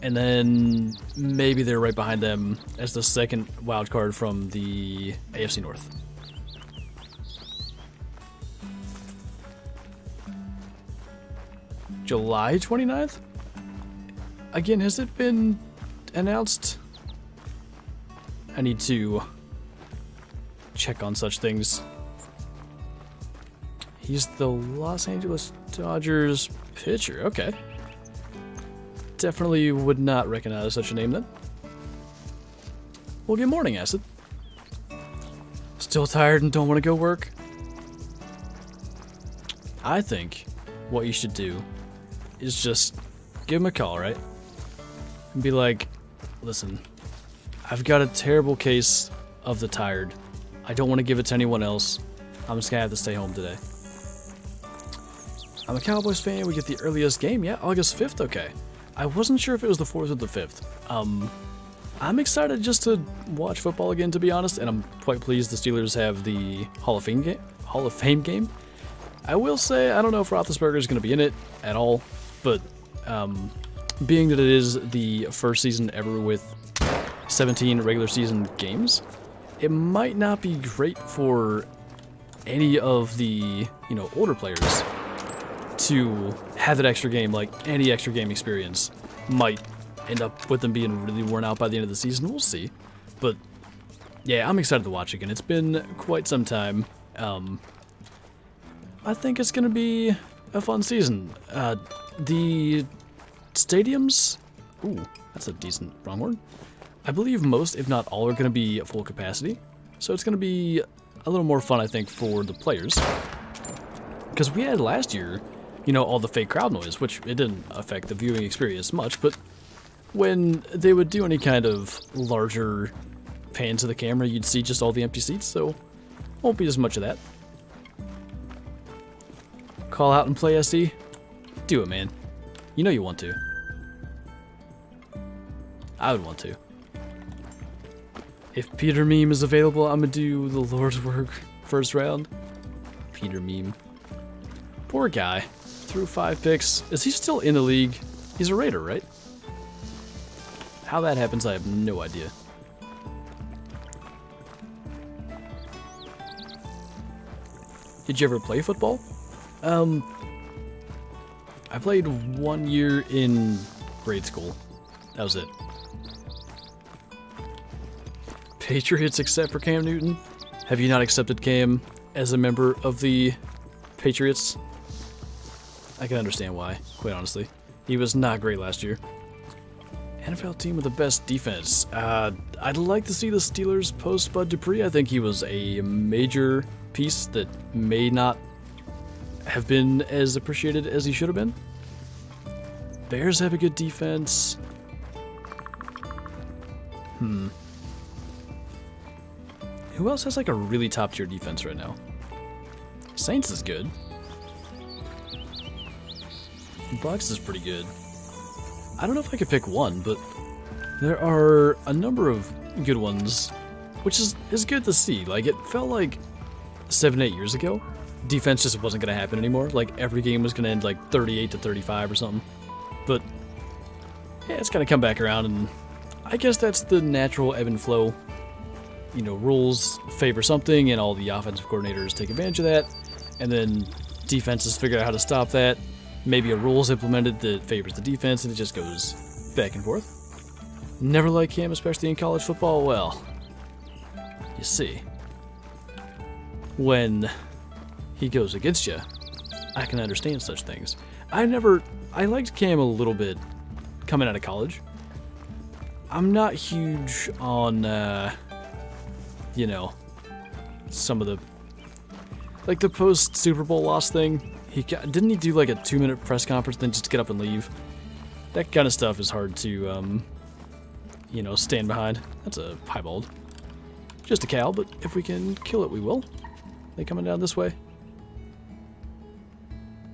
And then maybe they're right behind them as the second wild card from the AFC North. July 29th? Again, has it been announced? I need to check on such things. He's the Los Angeles Dodgers pitcher. Okay. Definitely would not recognize such a name then. Well, good morning, Acid. Still tired and don't want to go work? I think what you should do is just give him a call, right? And be like, listen, I've got a terrible case of the tired. I don't want to give it to anyone else. I'm just going to have to stay home today. I'm a Cowboys fan. We get the earliest game. Yeah, August 5th. Okay. I wasn't sure if it was the 4th or the 5th. I'm excited just to watch football again, to be honest, and I'm quite pleased the Steelers have the Hall of Fame game. I will say, I don't know if Roethlisberger is going to be in it at all, but being that it is the first season ever with 17 regular season games, it might not be great for any of the, older players to have that extra game. Like, any extra game experience might end up with them being really worn out by the end of the season. We'll see. But, yeah, I'm excited to watch again. It's been quite some time. I think it's going to be a fun season. The stadiums... Ooh, that's a decent pronghorn. I believe most, if not all, are going to be at full capacity. So it's going to be a little more fun, I think, for the players. Because we had last year, all the fake crowd noise, which it didn't affect the viewing experience much, but when they would do any kind of larger pan to the camera, you'd see just all the empty seats, so won't be as much of that. Call out and play SE? Do it, man. You know you want to. I would want to. If Peter Meme is available, I'm gonna do the Lord's work first round. Peter Meme. Poor guy. Threw 5 picks. Is he still in the league? He's a Raider, right? How that happens, I have no idea. Did you ever play football? I played 1 year in grade school. That was it. Patriots except for Cam Newton? Have you not accepted Cam as a member of the Patriots? I can understand why, quite honestly. He was not great last year. NFL team with the best defense. I'd like to see the Steelers post Bud Dupree. I think he was a major piece that may not have been as appreciated as he should have been. Bears have a good defense. Who else has like a really top tier defense right now? Saints is good. Bucks is pretty good. I don't know if I could pick one, but there are a number of good ones, which is good to see. Like, it felt like 7-8 years ago, defense just wasn't going to happen anymore. Like, every game was going to end like 38-35 or something. But yeah, it's going to come back around, and I guess that's the natural ebb and flow. You know, rules favor something, and all the offensive coordinators take advantage of that, and then defenses figure out how to stop that. Maybe a rule is implemented that favors the defense, and it just goes back and forth. Never liked Cam, especially in college football. Well, you see, when he goes against you, I can understand such things. I liked Cam a little bit coming out of college. I'm not huge on, you know, some of the, like the post Super Bowl loss thing. Didn't he do like a 2-minute press conference, then just get up and leave? That kind of stuff is hard to, you know, stand behind. That's a piebald. Just a cow, but if we can kill it, we will. They coming down this way?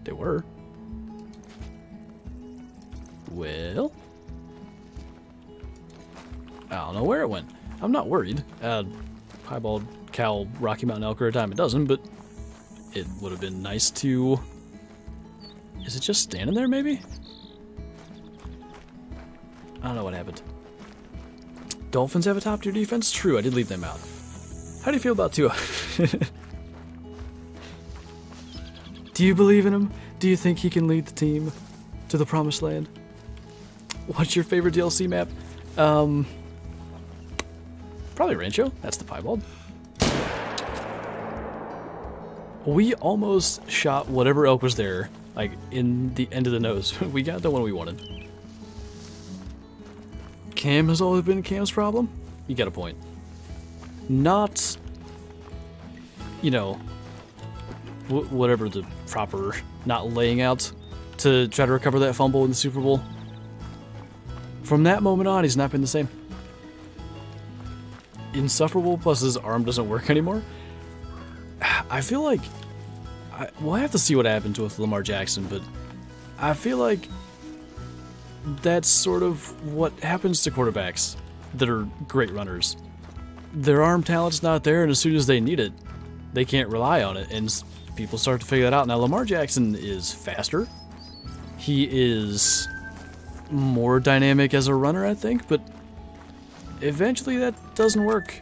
They were. Well, I don't know where it went. I'm not worried. Piebald, cow, Rocky Mountain elk, or a time it doesn't, but it would have been nice to... Is it just standing there, maybe? I don't know what happened. Dolphins have a top-tier defense? True, I did leave them out. How do you feel about Tua? Do you believe in him? Do you think he can lead the team to the promised land? What's your favorite DLC map? Probably Rancho. That's the piebald. We almost shot whatever elk was there, like, in the end of the nose. We got the one we wanted. Cam has always been Cam's problem? You got a point. Not, you know, whatever the proper, not laying out to try to recover that fumble in the Super Bowl. From that moment on, he's not been the same. Insufferable, plus his arm doesn't work anymore. I feel like, we'll have to see what happens with Lamar Jackson, but I feel like that's sort of what happens to quarterbacks that are great runners. Their arm talent's not there, and as soon as they need it, they can't rely on it, and people start to figure that out. Now, Lamar Jackson is faster. He is more dynamic as a runner, I think, but eventually that doesn't work.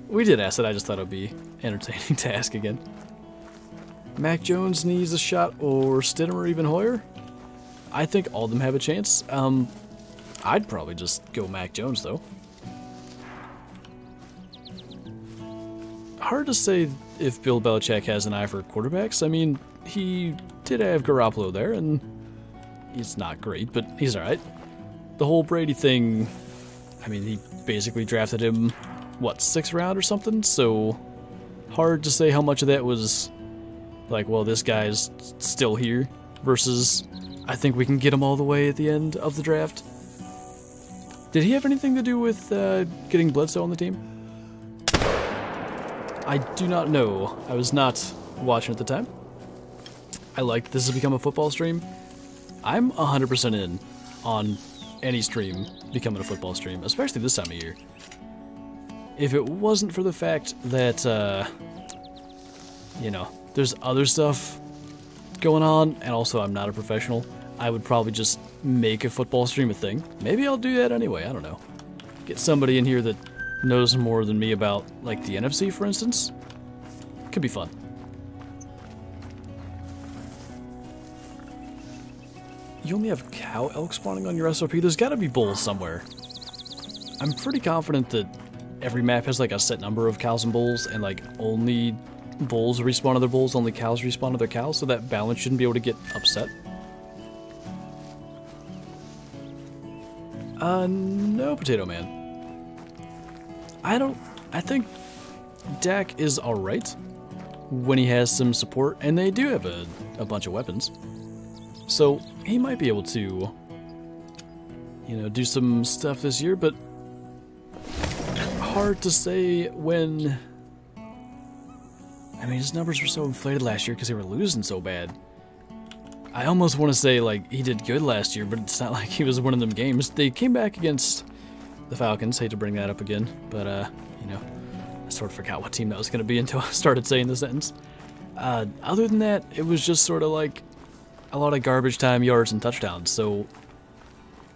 We did ask it, I just thought it would be entertaining to ask again. Mac Jones needs a shot, or Stidham, or even Hoyer? I think all of them have a chance. I'd probably just go Mac Jones, though. Hard to say if Bill Belichick has an eye for quarterbacks. I mean, he did have Garoppolo there, and he's not great, but he's alright. The whole Brady thing, I mean, he basically drafted him, what, 6th round or something? So, hard to say how much of that was like, well, this guy's still here, versus I think we can get him all the way at the end of the draft. Did he have anything to do with getting Belze on the team? I do not know. I was not watching at the time. I like this has become a football stream. I'm 100% in on any stream becoming a football stream, especially this time of year. If it wasn't for the fact that, you know, there's other stuff going on, and also I'm not a professional, I would probably just make a football stream a thing. Maybe I'll do that anyway, I don't know. Get somebody in here that knows more than me about, like, the NFC, for instance. Could be fun. You only have cow elk spawning on your SOP? There's gotta be bulls somewhere. I'm pretty confident that every map has like a set number of cows and bulls, and like only bulls respawn other bulls, only cows respawn other cows, so that balance shouldn't be able to get upset. No, Potato Man. I think Dak is alright when he has some support, and they do have a bunch of weapons. So he might be able to, you know, do some stuff this year, but hard to say when. I mean, his numbers were so inflated last year because they were losing so bad. I almost want to say, like, he did good last year, but it's not like he was winning them games. They came back against the Falcons. Hate to bring that up again, but, you know, I sort of forgot what team that was going to be until I started saying the sentence. Other than that, it was just sort of like a lot of garbage time yards and touchdowns, so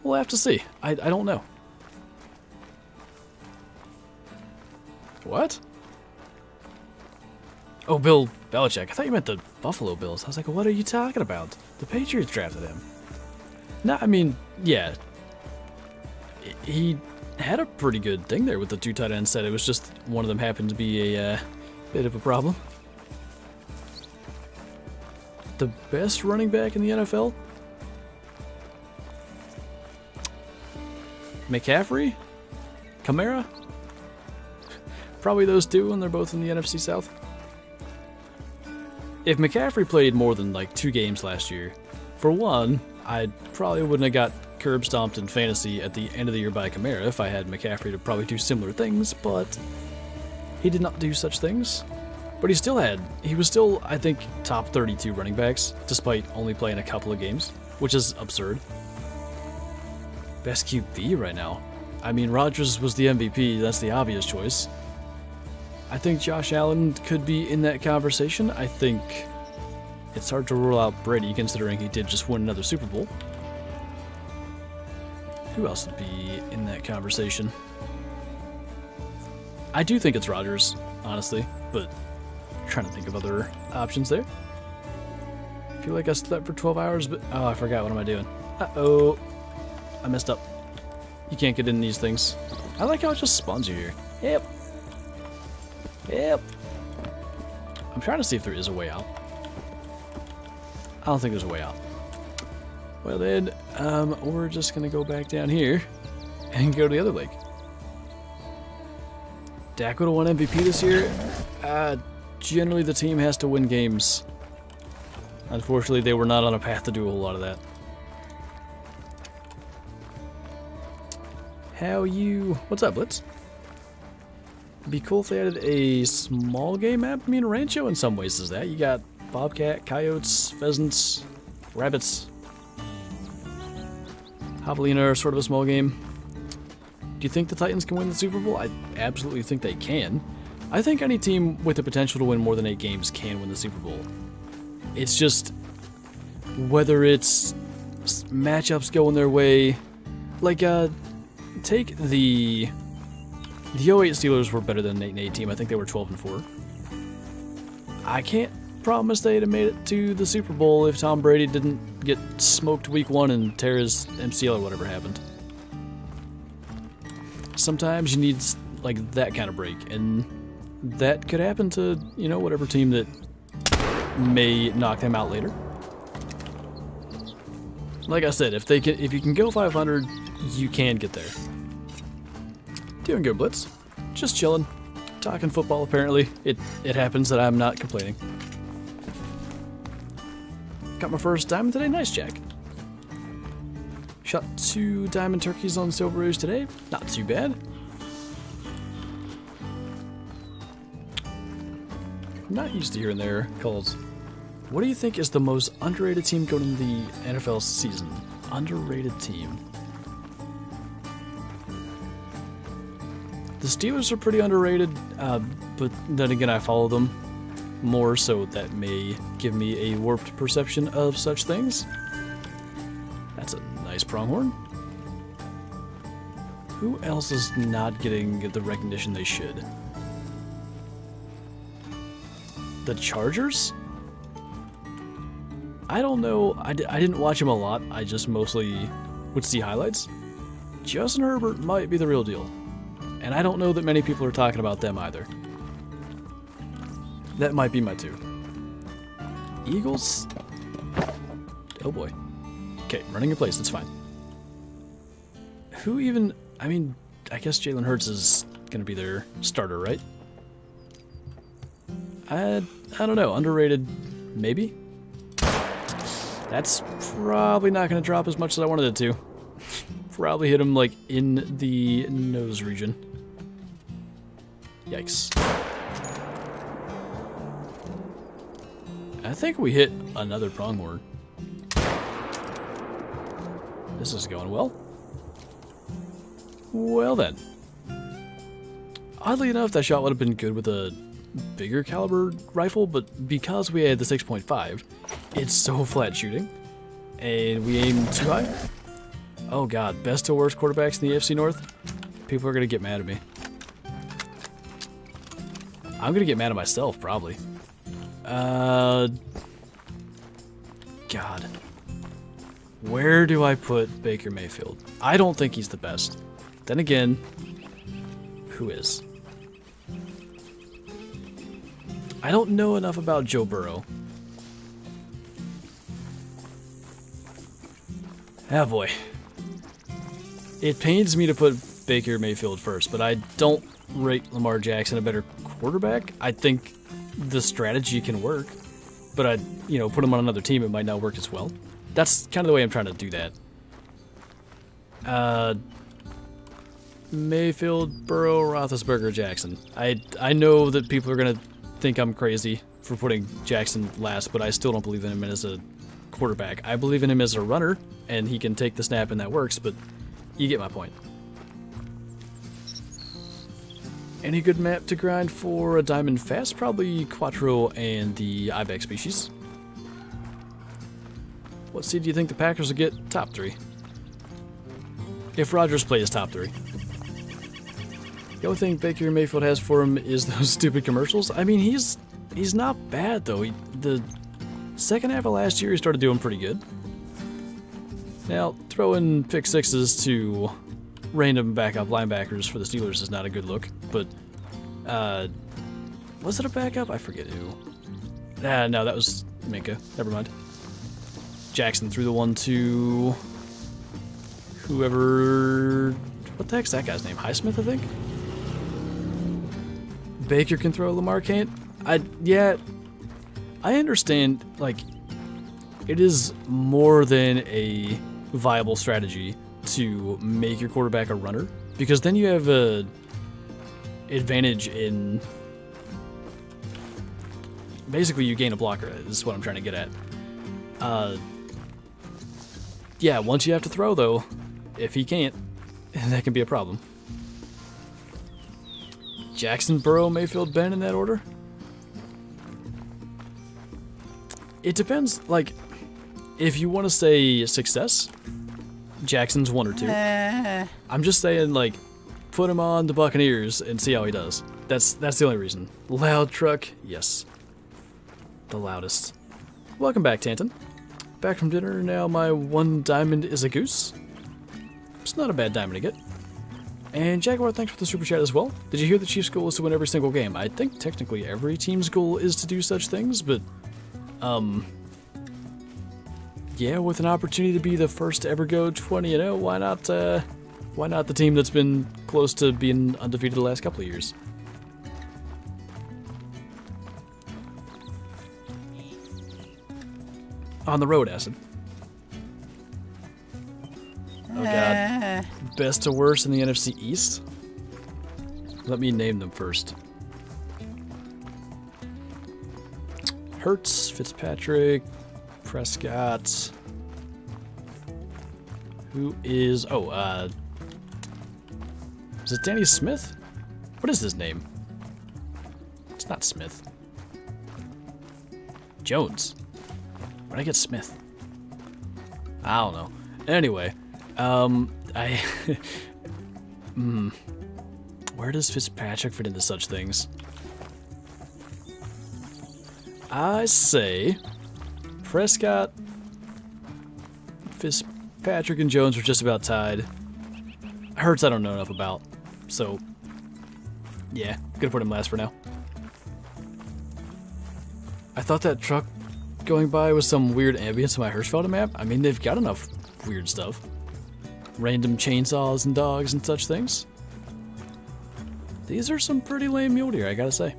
we'll have to see. I don't know. What? Oh, Bill Belichick. I thought you meant the Buffalo Bills. I was like, what are you talking about? The Patriots drafted him. No, I mean, yeah. He had a pretty good thing there with the two tight ends set. It was just one of them happened to be a bit of a problem. The best running back in the NFL? McCaffrey? Kamara? Probably those two, and they're both in the NFC South. If McCaffrey played more than like 2 games last year, for one, I probably wouldn't have got curb stomped in fantasy at the end of the year by Kamara if I had McCaffrey to probably do similar things, but he did not do such things. But he was still, I think, top 32 running backs, despite only playing a couple of games, which is absurd. Best QB right now. I mean, Rodgers was the MVP, that's the obvious choice. I think Josh Allen could be in that conversation. I think it's hard to rule out Brady, considering he did just win another Super Bowl. Who else would be in that conversation? I do think it's Rodgers, honestly, but trying to think of other options there. I feel like I slept for 12 hours, but oh, I forgot. What am I doing? Uh-oh. I messed up. You can't get in these things. I like how it just spawns you here. Yep. Yep. I'm trying to see if there is a way out. I don't think there's a way out. Well then, we're just gonna go back down here and go to the other lake. Dak would have won MVP this year. Generally the team has to win games. Unfortunately, they were not on a path to do a whole lot of that. What's up, Blitz? It'd be cool if they added a small game map. I mean, Rancho in some ways is that. You got bobcat, coyotes, pheasants, rabbits. Javelina are sort of a small game. Do you think the Titans can win the Super Bowl? I absolutely think they can. I think any team with the potential to win more than 8 games can win the Super Bowl. It's just whether it's matchups going their way. Like, take the 08 Steelers were better than an 8-8 team. I think they were 12-4. I can't promise they'd have made it to the Super Bowl if Tom Brady didn't get smoked week 1 and tear his MCL or whatever happened. Sometimes you need like that kind of break, and that could happen to, you know, whatever team that may knock them out later. Like I said, if you can go 500, you can get there. Doing good, Blitz. Just chilling. Talking football, apparently. It happens that I'm not complaining. Got my first diamond today. Nice, Jack. Shot 2 diamond turkeys on Silver Rouge today. Not too bad. I'm not used to hearing their calls. What do you think is the most underrated team going in the NFL season? Underrated team. The Steelers are pretty underrated, but then again I follow them more, so that may give me a warped perception of such things. That's a nice pronghorn. Who else is not getting the recognition they should? The Chargers? I don't know. I didn't watch him a lot. I just mostly would see highlights. Justin Herbert might be the real deal. And I don't know that many people are talking about them either. That might be my two. Eagles? Oh boy. Okay, running in place, that's fine. Who even... I mean, I guess Jalen Hurts is going to be their starter, right? I don't know. Underrated, maybe? That's probably not going to drop as much as I wanted it to. Probably hit him, like, in the nose region. Yikes. I think we hit another pronghorn. This is going well. Well then. Oddly enough, that shot would have been good with a bigger caliber rifle, but because we had the 6.5, it's so flat shooting, and we aim too high. Oh god, best to worst quarterbacks in the AFC North? People are going to get mad at me. I'm going to get mad at myself, probably. God. Where do I put Baker Mayfield? I don't think he's the best. Then again, who is? I don't know enough about Joe Burrow. Ah boy. It pains me to put Baker Mayfield first, but I don't rate Lamar Jackson a better quarterback. I think the strategy can work, but I'd, put him on another team, it might not work as well. That's kind of the way I'm trying to do that. Mayfield, Burrow, Roethlisberger, Jackson. I know that people are going to think I'm crazy for putting Jackson last, but I still don't believe in him as a quarterback. I believe in him as a runner, and he can take the snap and that works, but you get my point. Any good map to grind for a diamond fast? Probably Quattro and the Ibex species. What seed do you think the Packers will get? Top 3. If Rodgers plays top 3. The only thing Baker Mayfield has for him is those stupid commercials. I mean, he's not bad, though. The second half of last year, he started doing pretty good. Now, throwing pick sixes to random backup linebackers for the Steelers is not a good look, but was it a backup? I forget who. No, that was Minka. Never mind. Jackson threw the one to whoever... What the heck's that guy's name? Highsmith, I think? Baker can throw, Lamar can't? Yeah, I understand, like, it is more than a viable strategy to make your quarterback a runner, because then you have a advantage in... Basically, you gain a blocker, is what I'm trying to get at. Yeah, once you have to throw, though, if he can't, that can be a problem. Jackson, Burrow, Mayfield, Ben in that order? It depends, like, if you want to say success, Jackson's 1 or 2. I'm just saying, like, put him on the Buccaneers and see how he does. That's the only reason. Loud truck, yes. The loudest. Welcome back, Tanton. Back from dinner, now my 1 diamond is a goose. It's not a bad diamond to get. And Jaguar, thanks for the super chat as well. Did you hear the Chiefs' goal is to win every single game? I think technically every team's goal is to do such things, but, yeah, with an opportunity to be the first to ever go 20-0, why not the team that's been close to being undefeated the last couple of years? On the road, Acid. Oh god. Best to worst in the NFC East? Let me name them first. Hurts, Fitzpatrick, Prescott. Who is... Oh, is it Danny Smith? What is his name? It's not Smith. Jones. Where'd I get Smith? I don't know. Anyway, where does Fitzpatrick fit into such things? I say Prescott, Fitzpatrick, and Jones were just about tied. Hurts I don't know enough about, so yeah, gonna put him last for now. I thought that truck going by was some weird ambience on my Hirschfelder map. I mean, they've got enough weird stuff. Random chainsaws and dogs and such things. These are some pretty lame mule deer, I gotta say.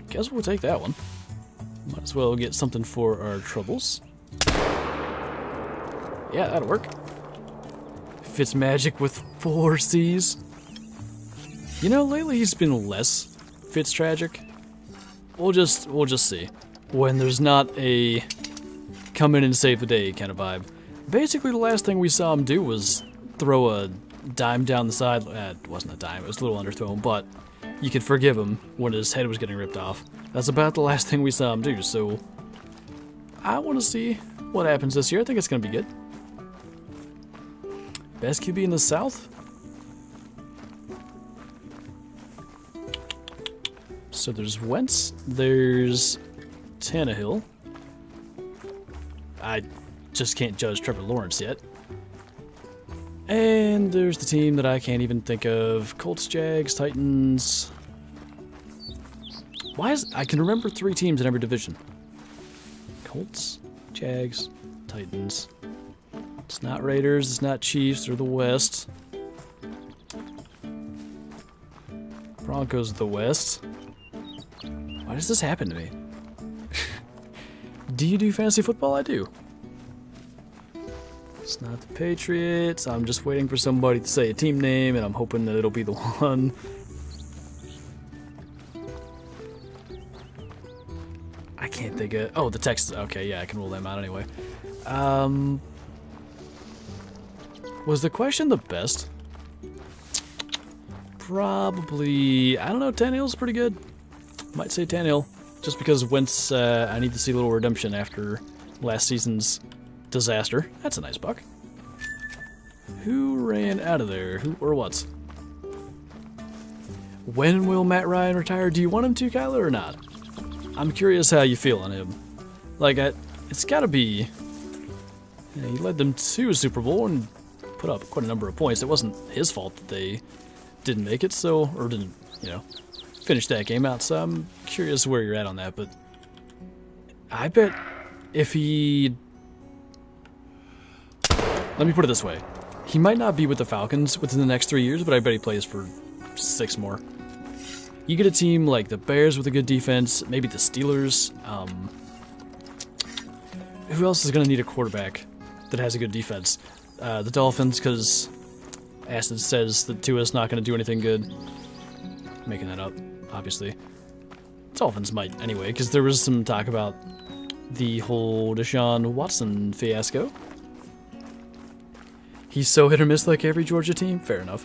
Guess we'll take that one. Might as well get something for our troubles. Yeah, that'll work. Fitzmagic with 4 C's. You know, lately he's been less Fitztragic. We'll just see. When there's not a come in and save the day kind of vibe. Basically, the last thing we saw him do was throw a dime down the side. It wasn't a dime, it was a little underthrown, but you could forgive him when his head was getting ripped off. That's about the last thing we saw him do, so I want to see what happens this year. I think it's going to be good. Best QB in the South? So there's Wentz, there's Tannehill. I just can't judge Trevor Lawrence yet. And there's the team that I can't even think of. Colts, Jags, Titans. I can remember 3 teams in every division. Colts, Jags, Titans. It's not Raiders, it's not Chiefs, or the West. Broncos the West. Why does this happen to me? Do you do fantasy football? I do. It's not the Patriots. I'm just waiting for somebody to say a team name, and I'm hoping that it'll be the one. I can't think of... Oh, the Texans. Okay, yeah, I can rule them out anyway. Was the question the best? Probably... I don't know, Tannehill's pretty good. Might say Tannehill. Just because Wentz, I need to see a little redemption after last season's disaster. That's a nice buck. Who ran out of there? Who or what? When will Matt Ryan retire? Do you want him to, Kyler, or not? I'm curious how you feel on him. Like, it's gotta be... You know, he led them to a Super Bowl and put up quite a number of points. It wasn't his fault that they didn't make it, so... Or didn't, you know, finish that game out, so I'm curious where you're at on that, but... I bet if he... Let me put it this way. He might not be with the Falcons within the next 3 years, but I bet he plays for 6 more. You get a team like the Bears with a good defense, maybe the Steelers. Who else is going to need a quarterback that has a good defense? The Dolphins, because Acid says that Tua's not going to do anything good. Making that up, obviously. Dolphins might, anyway, because there was some talk about the whole Deshaun Watson fiasco. He's so hit or miss like every Georgia team? Fair enough.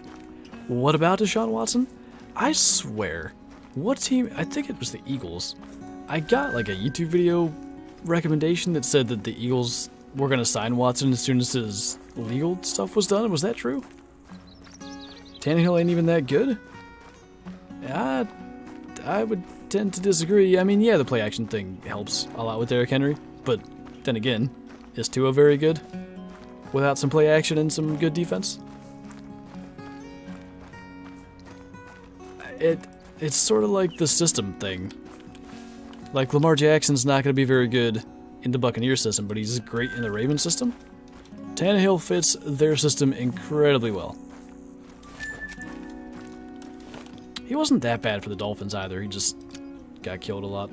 What about Deshaun Watson? I swear, what team? I think it was the Eagles. I got like a YouTube video recommendation that said that the Eagles were going to sign Watson as soon as his legal stuff was done. Was that true? Tannehill ain't even that good? I would tend to disagree. I mean, yeah, the play action thing helps a lot with Derrick Henry, but then again, is Tua very good without some play action and some good defense? It's sort of like the system thing. Like, Lamar Jackson's not going to be very good in the Buccaneer system, but he's great in the Ravens system. Tannehill fits their system incredibly well. He wasn't that bad for the Dolphins either, he just got killed a lot.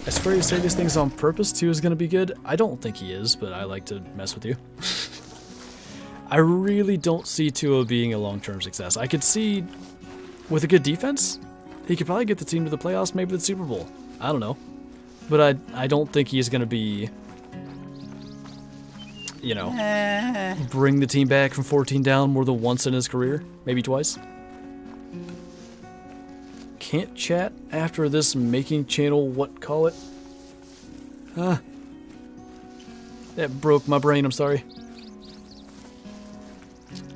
I swear you say these things on purpose too is going to be good. I don't think he is, but I like to mess with you. I really don't see Tua being a long-term success. I could see, with a good defense, he could probably get the team to the playoffs, maybe the Super Bowl. I don't know. But I don't think he's going to be, you know, bring the team back from 14 down more than once in his career. Maybe twice. Can't chat after this making channel, what call it? That broke my brain, I'm sorry.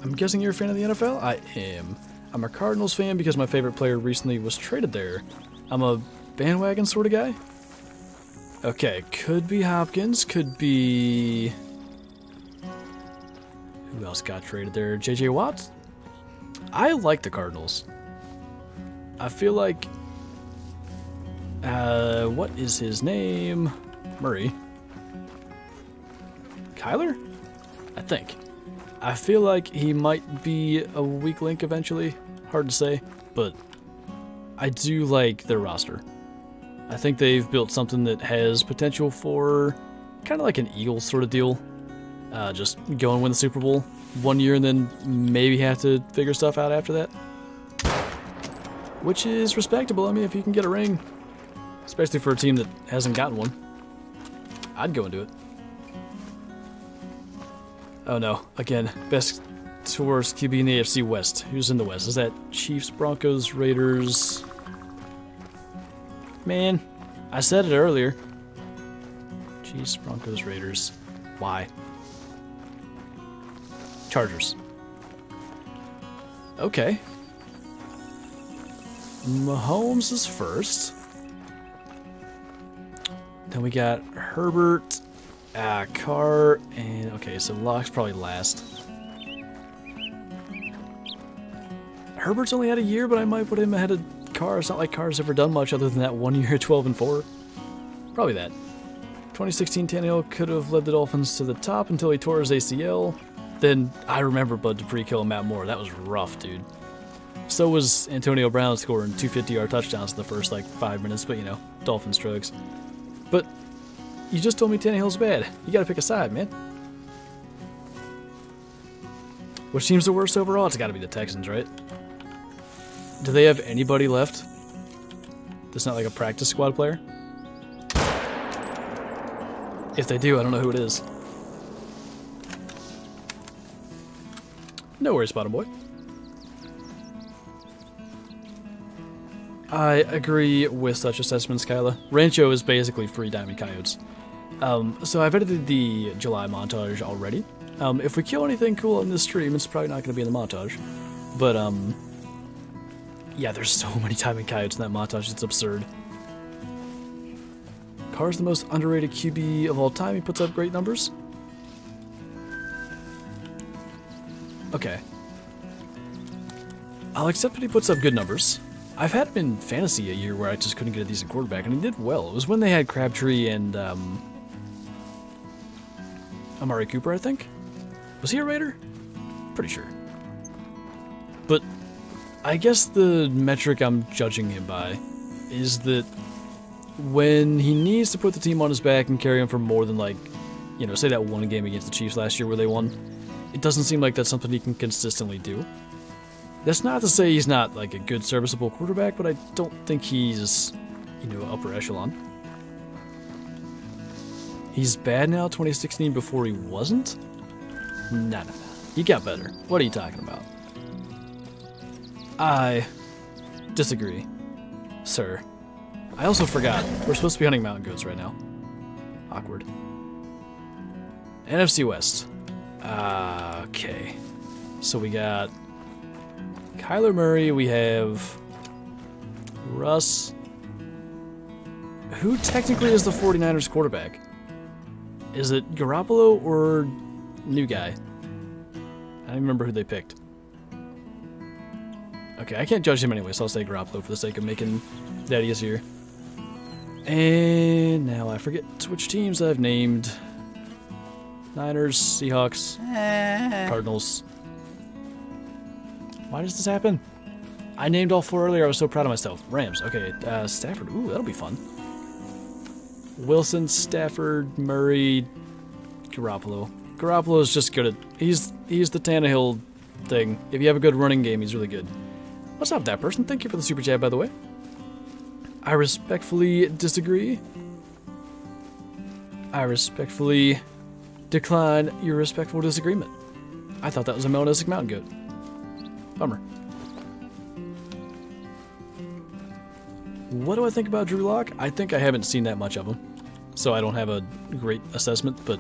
I'm guessing you're a fan of the NFL? I am. I'm a Cardinals fan because my favorite player recently was traded there. I'm a bandwagon sort of guy. Okay, could be Hopkins, could be... Who else got traded there? J.J. Watt? I like the Cardinals. I feel like... what is his name? Murray. Kyler? I think. I feel like he might be a weak link eventually. Hard to say, but I do like their roster. I think they've built something that has potential for kind of like an Eagles sort of deal. Just go and win the Super Bowl 1 year and then maybe have to figure stuff out after that. Which is respectable. I mean, if you can get a ring, especially for a team that hasn't gotten one, I'd go and do it. Oh no, again, best to worst QB in the AFC West. Who's in the West? Is that Chiefs, Broncos, Raiders? Man, I said it earlier. Chiefs, Broncos, Raiders. Why? Chargers. Okay. Mahomes is first. Then we got Herbert, Carr, and okay, so Locke's probably last. Herbert's only had a year, but I might put him ahead of Carr. It's not like Carr's ever done much other than that 1 year, 12-4. Probably that. 2016 Tannehill could have led the Dolphins to the top until he tore his ACL. Then I remember Bud Dupree killing Matt Moore. That was rough, dude. So was Antonio Brown scoring 250-yard touchdowns in the first, 5 minutes, but, you know, Dolphins drugs. But you just told me Tannehill's bad. You gotta pick a side, man. Which team's the worst overall? It's gotta be the Texans, right? Do they have anybody left that's not like a practice squad player? If they do, I don't know who it is. No worries, bottom boy. I agree with such assessments, Kyla. Rancho is basically free Diamond Coyotes. So I've edited the July montage already. If we kill anything cool in this stream, it's probably not going to be in the montage. But, yeah, there's so many Diamond Coyotes in that montage, it's absurd. Carr's the most underrated QB of all time. He puts up great numbers. Okay. I'll accept that he puts up good numbers. I've had him in fantasy a year where I just couldn't get a decent quarterback, and he did well. It was when they had Crabtree and Amari Cooper, I think. Was he a Raider? Pretty sure. But I guess the metric I'm judging him by is that when he needs to put the team on his back and carry him for more than, say that one game against the Chiefs last year where they won, it doesn't seem like that's something he can consistently do. That's not to say he's not, a good, serviceable quarterback, but I don't think he's, upper echelon. He's bad now, 2016 before he wasn't? No. He got better. What are you talking about? I disagree, sir. I also forgot. We're supposed to be hunting mountain goats right now. Awkward. NFC West. Okay. So we got Kyler Murray, we have Russ. Who technically is the 49ers quarterback? Is it Garoppolo or new guy? I don't remember who they picked. Okay, I can't judge him anyway, so I'll say Garoppolo for the sake of making that easier. And now I forget which teams I've named. Niners, Seahawks, Cardinals. Why does this happen? I named all four earlier. I was so proud of myself. Rams. Okay, Stafford. Ooh, that'll be fun. Wilson, Stafford, Murray, Garoppolo. Garoppolo's just good at... He's the Tannehill thing. If you have a good running game, he's really good. What's up, that person? Thank you for the super chat, by the way. I respectfully disagree. I respectfully decline your respectful disagreement. I thought that was a melanistic mountain goat. Bummer. What do I think about Drew Lock? I think I haven't seen that much of him, so I don't have a great assessment, but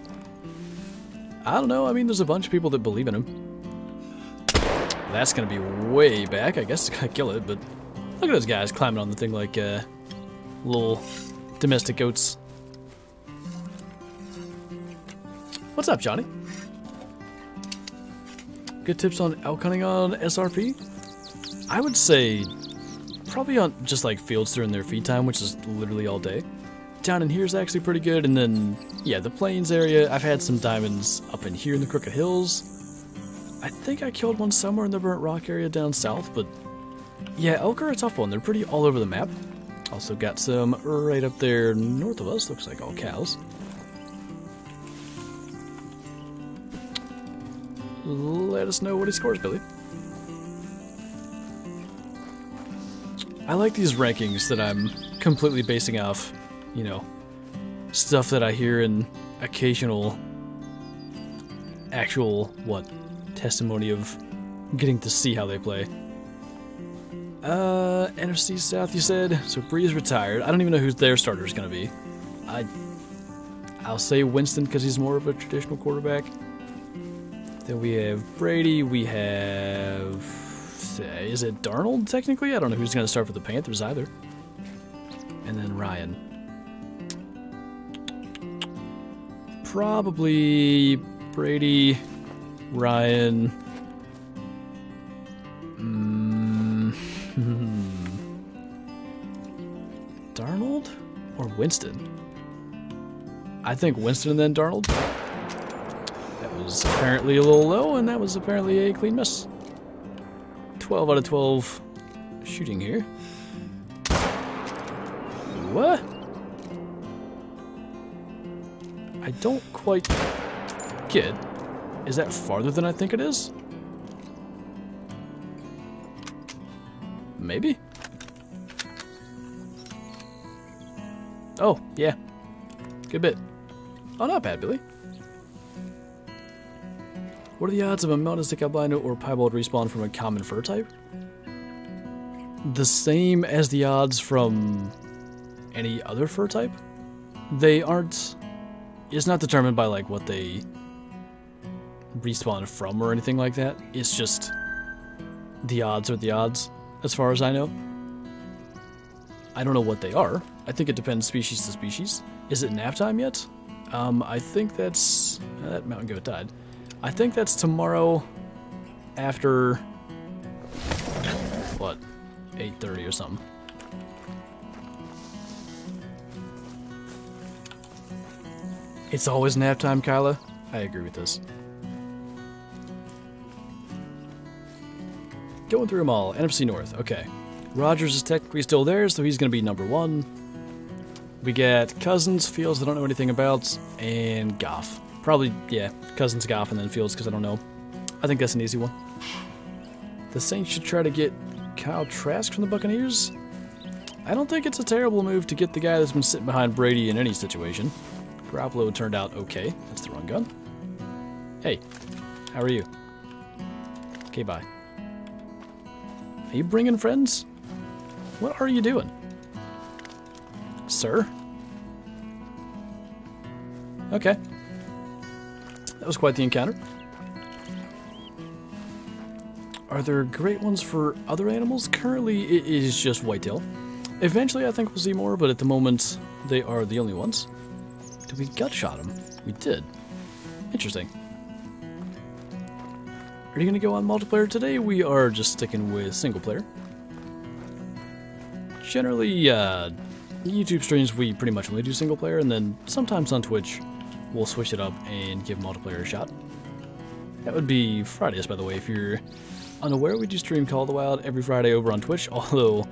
I don't know. I mean, there's a bunch of people that believe in him. That's going to be way back. I guess it's going to kill it, but look at those guys climbing on the thing like little domestic goats. What's up, Johnny? Good tips on elk hunting on SRP? I would say probably on just like fields during their feed time, which is literally all day. Down in here is actually pretty good, and then, yeah, the plains area, I've had some diamonds up in here in the Crooked Hills. I think I killed one somewhere in the Burnt Rock area down south, but yeah, elk are a tough one. They're pretty all over the map. Also got some right up there north of us. Looks like all cows. Let us know what he scores, Billy. I like these rankings that I'm completely basing off, you know, stuff that I hear in occasional actual, testimony of getting to see how they play. NFC South, you said? So Bree's retired. I don't even know who their starter is going to be. I'll say Winston because he's more of a traditional quarterback. Then we have Brady. We have... is it Darnold, technically? I don't know who's going to start for the Panthers either. And then Ryan. Probably Brady, Ryan... Darnold or Winston? I think Winston and then Darnold. That was apparently a little low, and that was apparently a clean miss. 12 out of 12 shooting here. What? I don't quite get. Is that farther than I think it is? Maybe? Oh, yeah. Good bit. Oh, not bad, Billy. What are the odds of a melanistic albino or piebald respawn from a common fur type? The same as the odds from any other fur type. They aren't... It's not determined by, like, what they respawn from or anything like that. It's just the odds are the odds, as far as I know. I don't know what they are. I think it depends species to species. Is it nap time yet? I think that's... that mountain goat died. I think that's tomorrow after... what? 8:30 or something. It's always nap time, Kyla. I agree with this. Going through them all. NFC North. Okay. Rogers is technically still there, so he's going to be number 1. We got Cousins, Fields I don't know anything about, and Goff. Probably, yeah, Cousins, Goff, and then Fields because I don't know. I think that's an easy one. The Saints should try to get Kyle Trask from the Buccaneers. I don't think it's a terrible move to get the guy that's been sitting behind Brady in any situation. Garoppolo turned out okay. That's the run gun. Hey, how are you? Okay, bye. Are you bringing friends? What are you doing? Sir? Okay. That was quite the encounter. Are there great ones for other animals? Currently, it is just whitetail. Eventually, I think we'll see more, but at the moment, they are the only ones. Did we gut shot them? We did. Interesting. Are you going to go on multiplayer today? We are just sticking with single player. Generally, YouTube streams, we pretty much only do single player, and then sometimes on Twitch, we'll switch it up and give multiplayer a shot. That would be Fridays, by the way. If you're unaware, we do stream Call of the Wild every Friday over on Twitch, although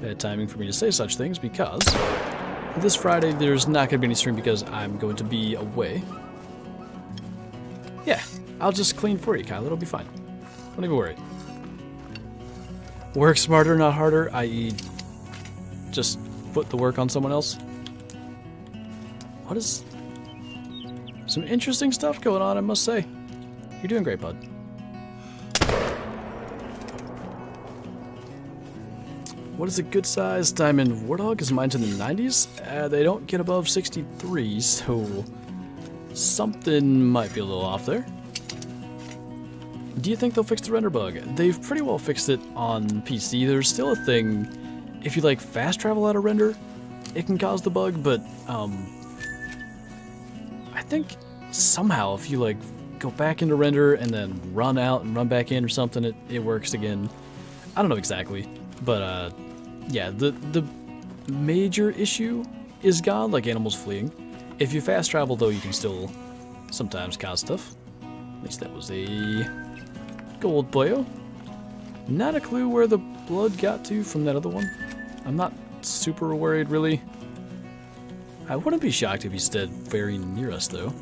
bad timing for me to say such things because This Friday, there's not going to be any stream because I'm going to be away. Yeah, I'll just clean for you, Kyle. It'll be fine. Don't even worry. Work smarter, not harder, i.e. just put the work on someone else. What is... Some interesting stuff going on, I must say. You're doing great, bud. What is a good-sized diamond warthog? Is mine's in the 90s? They don't get above 63, so something might be a little off there. Do you think they'll fix the render bug? They've pretty well fixed it on PC. There's still a thing, if you like fast travel out of render, it can cause the bug, but I think somehow if you like go back into render and then run out and run back in or something, it works again. I don't know exactly, but yeah, the major issue is gone, like animals fleeing. If you fast travel though, you can still sometimes cause stuff. At least that was a gold boyo. Not a clue where the blood got to from that other one. I'm not super worried really. I wouldn't be shocked if he's dead very near us though.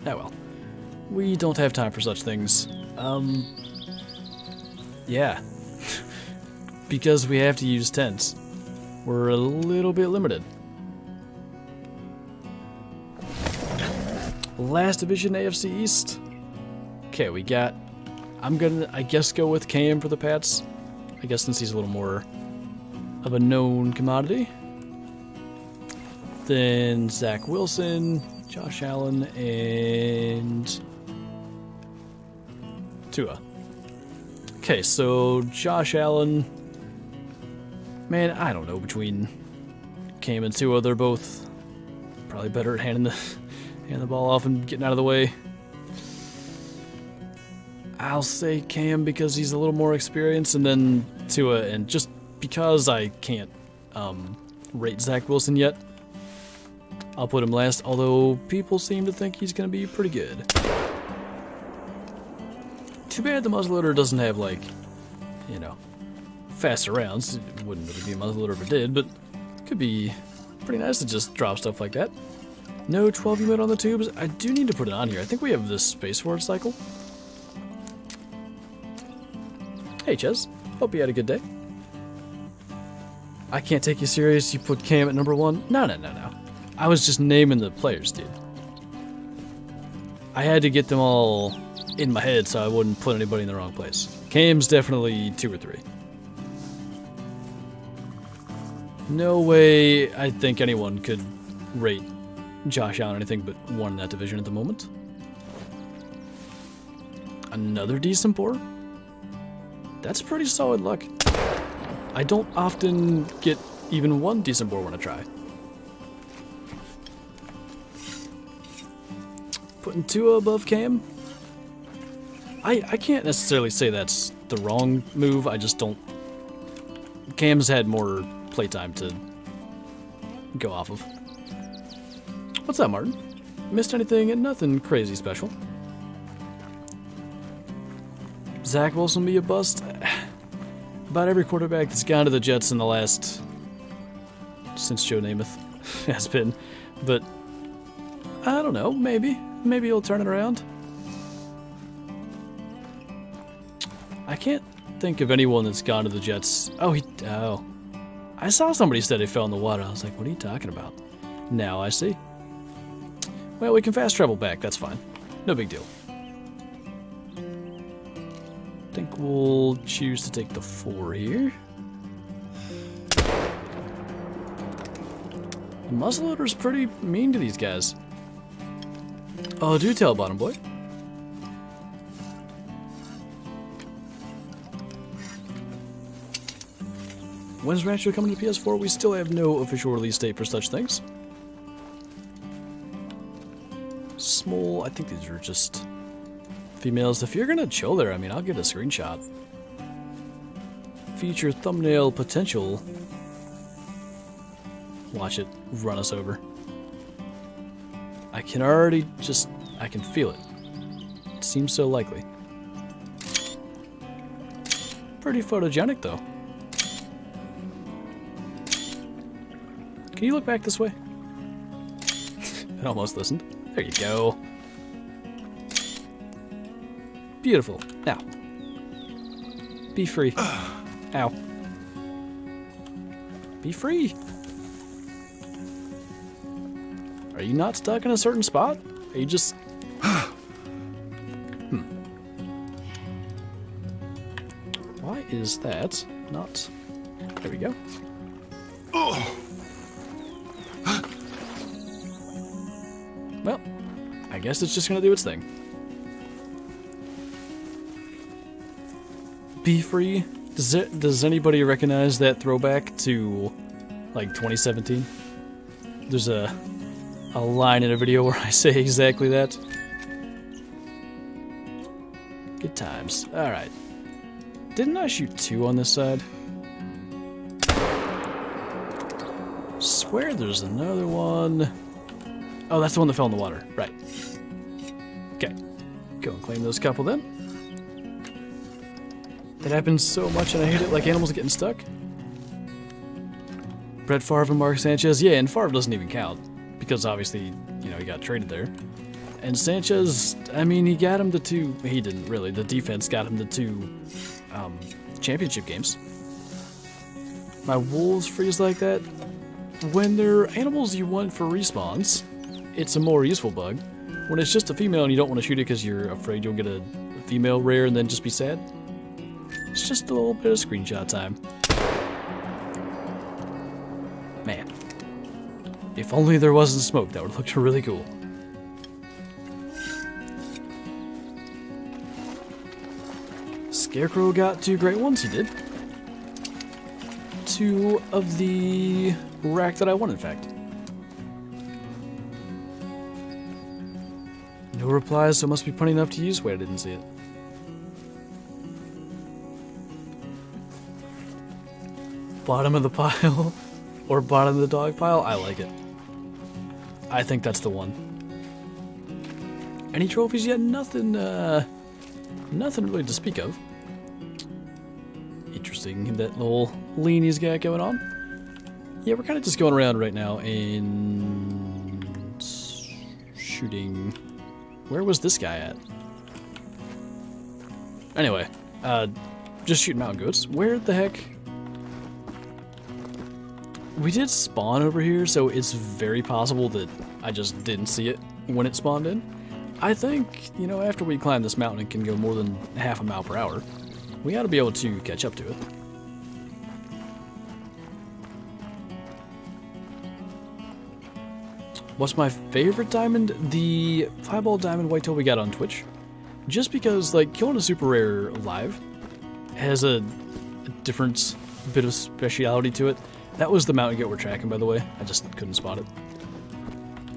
Oh well. We don't have time for such things. Yeah. Because we have to use tents. We're a little bit limited. Last division AFC East. Okay, we got... I'm gonna, I guess, go with Cam for the Pats. I guess since he's a little more of a known commodity. Then Zach Wilson, Josh Allen, and Tua. Okay, so Josh Allen, man, I don't know, between Cam and Tua, they're both probably better at handing the ball off and getting out of the way. I'll say Cam because he's a little more experienced, and then Tua, and just because I can't rate Zach Wilson yet, I'll put him last, although people seem to think he's going to be pretty good. Too bad the muzzleloader doesn't have, like, you know, faster rounds. It wouldn't really be a muzzleloader if it did, but it could be pretty nice to just drop stuff like that. No 12 unit on the tubes. I do need to put it on here. I think we have this Space Forward cycle. Hey, Ches. Hope you had a good day. I can't take you serious. You put Cam at number 1? No. I was just naming the players, dude. I had to get them all in my head so I wouldn't put anybody in the wrong place. Cam's definitely 2 or 3. No way I think anyone could rate Josh Allen anything but 1 in that division at the moment. Another decent boar? That's pretty solid luck. I don't often get even 1 decent boar when I try. Putting Tua above Cam? I can't necessarily say that's the wrong move, I just don't... Cam's had more playtime to go off of. What's up, Martin? Missed anything? Nothing crazy special. Zach Wilson be a bust? About every quarterback that's gone to the Jets in the last... since Joe Namath has been. But, I don't know, maybe. Maybe he'll turn it around. I can't think of anyone that's gone to the Jets. Oh, I saw somebody said he fell in the water. I was like, what are you talking about? Now I see. Well, we can fast travel back. That's fine. No big deal. I think we'll choose to take the 4 here. The muzzleloader's pretty mean to these guys. Oh, do tell, bottom boy. When's Rancho coming to PS4? We still have no official release date for such things. Small, I think these are just females. If you're gonna chill there, I mean, I'll get a screenshot. Feature thumbnail potential. Watch it run us over. I can already just, I can feel it. It seems so likely. Pretty photogenic though. Can you look back this way? It almost listened. There you go. Beautiful. Now. Be free. Ow. Be free. Are you not stuck in a certain spot? Are you just... Why is that not... There we go. Well, I guess it's just gonna do its thing. Be free? Does anybody recognize that throwback to, like, 2017? There's a line in a video where I say exactly that. Good times. Alright. Didn't I shoot 2 on this side? Swear there's another one. Oh, that's the one that fell in the water. Right. Okay. Go and claim those couple then. That happens so much and I hate it, like animals getting stuck. Brett Favre and Mark Sanchez. Yeah, and Favre doesn't even count. Because obviously, you know, he got traded there. And Sanchez, I mean, he got him to 2... He didn't really. The defense got him to 2 championship games. My wolves freeze like that. When they're animals you want for respawns, it's a more useful bug. When it's just a female and you don't want to shoot it because you're afraid you'll get a female rare and then just be sad, it's just a little bit of screenshot time. Man. If only there wasn't smoke, that would look really cool. Scarecrow got 2 great ones, he did. 2 of the rack that I won, in fact. No replies, so must be plenty enough to use. Wait, I didn't see it. Bottom of the pile, or bottom of the dog pile, I like it. I think that's the one. Any trophies yet? Nothing, nothing really to speak of. Interesting, that little lean he's got going on. Yeah, we're kind of just going around right now and shooting. Where was this guy at? Anyway, just shooting mountain goats. Where the heck? We did spawn over here, so it's very possible that I just didn't see it when it spawned in. I think, you know, after we climb this mountain and can go more than half a mile per hour, we ought to be able to catch up to it. What's my favorite diamond? The fireball diamond whitetail we got on Twitch. Just because, like, killing a super rare live has a different bit of speciality to it. That was the mountain goat we're tracking, by the way. I just couldn't spot it.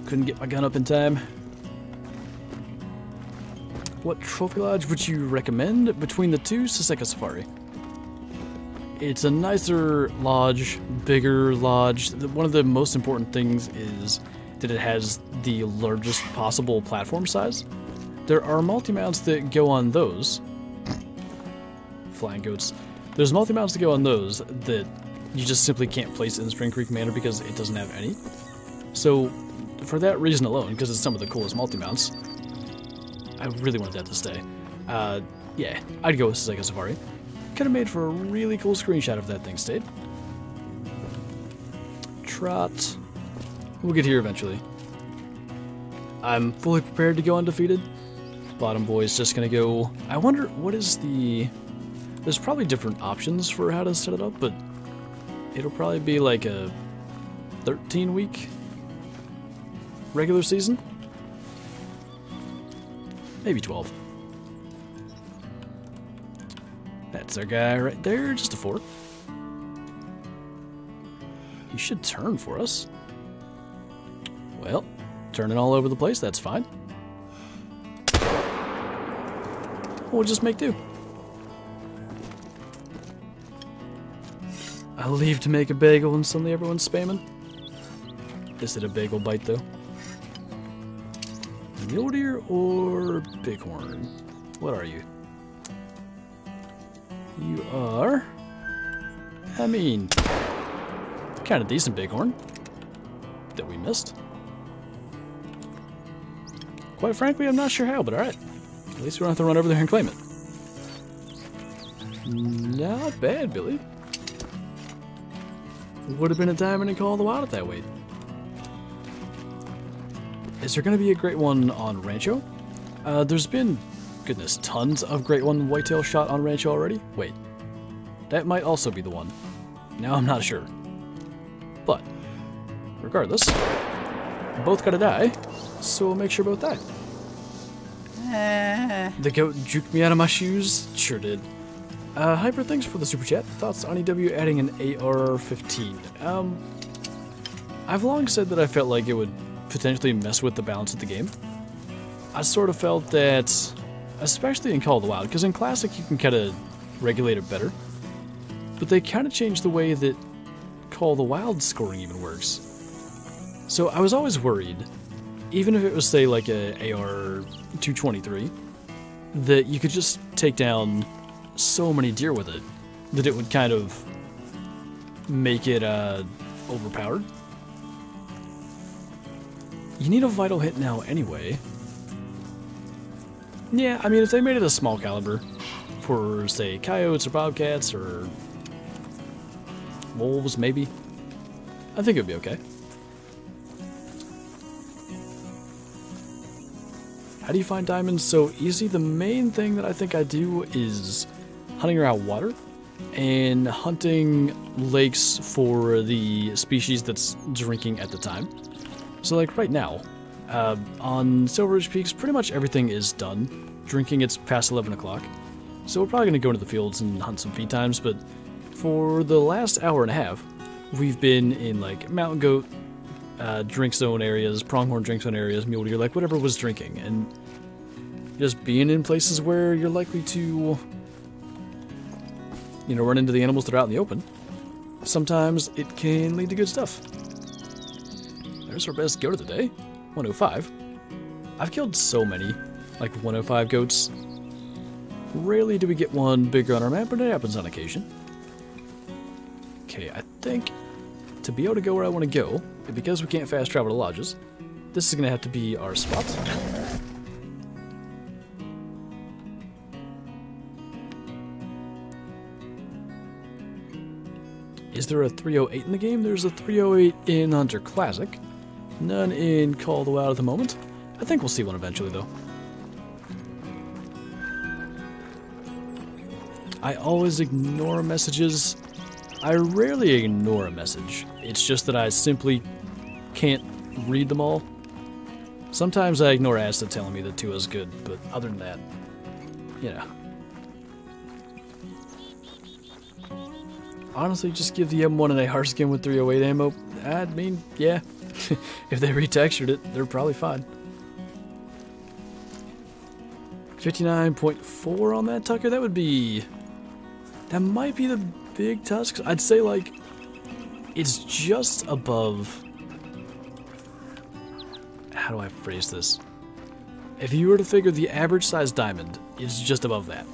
Couldn't get my gun up in time. What trophy lodge would you recommend? Between the 2, Saseka Safari. It's a nicer lodge, bigger lodge. One of the most important things is that it has the largest possible platform size. There are multi-mounts that go on those. Flying goats. There's multi-mounts that go on those that you just simply can't place in Spring Creek Manor because it doesn't have any. So, for that reason alone, because it's some of the coolest multi-mounts, I really wanted that to stay. Yeah, I'd go with Saseka Safari. Could have made for a really cool screenshot if that thing stayed. Trot. We'll get here eventually. I'm fully prepared to go undefeated. Bottom boy's just gonna go... I wonder, what is the... There's probably different options for how to set it up, but it'll probably be like a 13-week regular season? Maybe 12. That's our guy right there, just a 4. You should turn for us. Well, turning all over the place, that's fine. We'll just make do. I'll leave to make a bagel and suddenly everyone's spamming. Is it a bagel bite though? Mule deer or bighorn? What are you? You are... I mean... kind of decent bighorn. that we missed. Quite frankly, I'm not sure how, but alright. At least we don't have to run over there and claim it. Not bad, Billy. Would have been a diamond in Call of the Wild at that weight. Is there going to be a great one on Rancho? There's been, goodness, tons of great one whitetail shot on Rancho already. Wait, that might also be the one. Now I'm not sure. But, regardless, both gotta die, so we'll make sure both die. The goat juked me out of my shoes? Sure did. Hyper, thanks for the super chat. Thoughts on EW adding an AR-15? I've long said that I felt like it would potentially mess with the balance of the game. I sort of felt that, especially in Call of the Wild, because in Classic you can kind of regulate it better, but they kind of changed the way that Call of the Wild scoring even works. So I was always worried, even if it was, say, like a AR-223, that you could just take down so many deer with it, that it would kind of make it overpowered. You need a vital hit now anyway. Yeah, I mean, if they made it a small caliber for, say, coyotes or bobcats or wolves, maybe, I think it would be okay. How do you find diamonds so easy? The main thing that I think I do is hunting around water and hunting lakes for the species that's drinking at the time. So like right now, on Silver Ridge Peaks, pretty much everything is done. Drinking, it's past 11 o'clock. So we're probably going to go into the fields and hunt some feed times, but for the last hour and a half, we've been in like mountain goat drink zone areas, pronghorn drink zone areas, mule deer, like whatever was drinking, and just being in places where you're likely to, you know, run into the animals that are out in the open. Sometimes it can lead to good stuff. There's our best goat of the day, 105. I've killed so many, like 105 goats. Rarely do we get one bigger on our map, but it happens on occasion. Okay, I think to be able to go where I want to go, because we can't fast travel to lodges, this is going to have to be our spot. Is there a 308 in the game? There's a 308 in Hunter Classic. None in Call of the Wild at the moment. I think we'll see one eventually, though. I always ignore messages. I rarely ignore a message. It's just that I simply can't read them all. Sometimes I ignore ads that telling me that 2 is good, but other than that, you know. Honestly, just give the M1 an AR skin with 308 ammo. I mean, yeah. If they retextured it, they're probably fine. 59.4 on that, Tucker? That would be... That might be the big tusks. I'd say, like, it's just above... How do I phrase this? If you were to figure the average size diamond, it's just above that.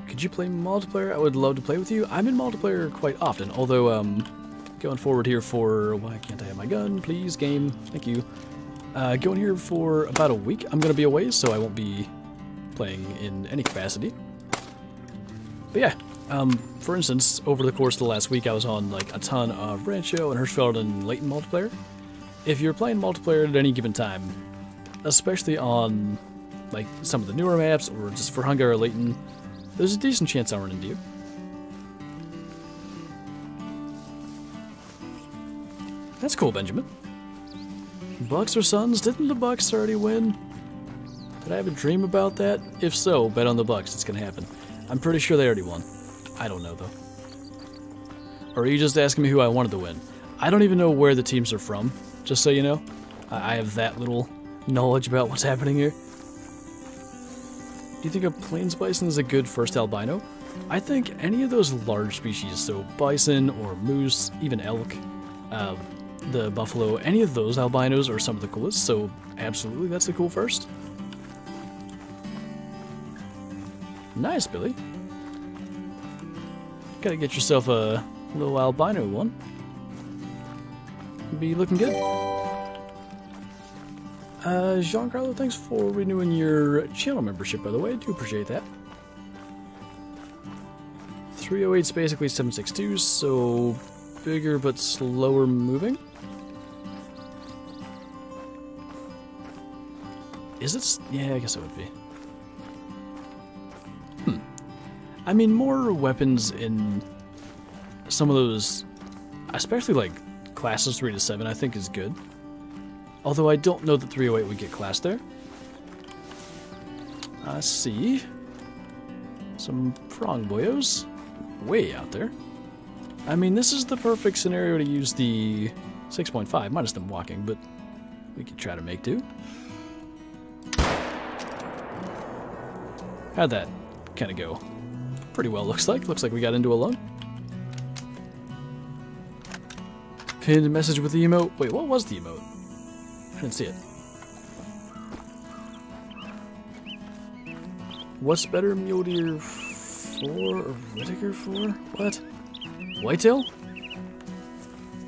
Could you play multiplayer? I would love to play with you. I'm in multiplayer quite often, although, going forward here for... Why can't I have my gun? Please, game. Thank you. Going here for about a week. I'm going to be away, so I won't be playing in any capacity. But yeah, for instance, over the course of the last week, I was on like a ton of Rancho and Hirschfeld and Layton multiplayer. If you're playing multiplayer at any given time, especially on like some of the newer maps or just for Hunger or Layton, there's a decent chance I'll run into you. That's cool, Benjamin. Bucks or Suns? Didn't the Bucks already win? Did I have a dream about that? If so, bet on the Bucks. It's gonna happen. I'm pretty sure they already won. I don't know, though. Or are you just asking me who I wanted to win? I don't even know where the teams are from, just so you know. I have that little knowledge about what's happening here. Do you think a plains bison is a good first albino? I think any of those large species, so bison or moose, even elk, the buffalo, any of those albinos are some of the coolest, so absolutely that's a cool first. Nice, Billy. Gotta get yourself a little albino one. Be looking good. Giancarlo, thanks for renewing your channel membership, by the way. I do appreciate that. 308's basically 762, so bigger but slower moving. Is it? Yeah, I guess it would be. I mean, more weapons in some of those, especially like classes 3 to 7, I think is good. Although I don't know that 308 would get classed there. I see some prong boyos way out there. I mean, this is the perfect scenario to use the 6.5, minus them walking, but we could try to make do. How'd that kind of go? Pretty well, looks like. Looks like we got into a lung. Pinned message with the emote. Wait, what was the emote? I didn't see it. What's better, Mule Deer 4 or Whitaker 4? What? Whitetail?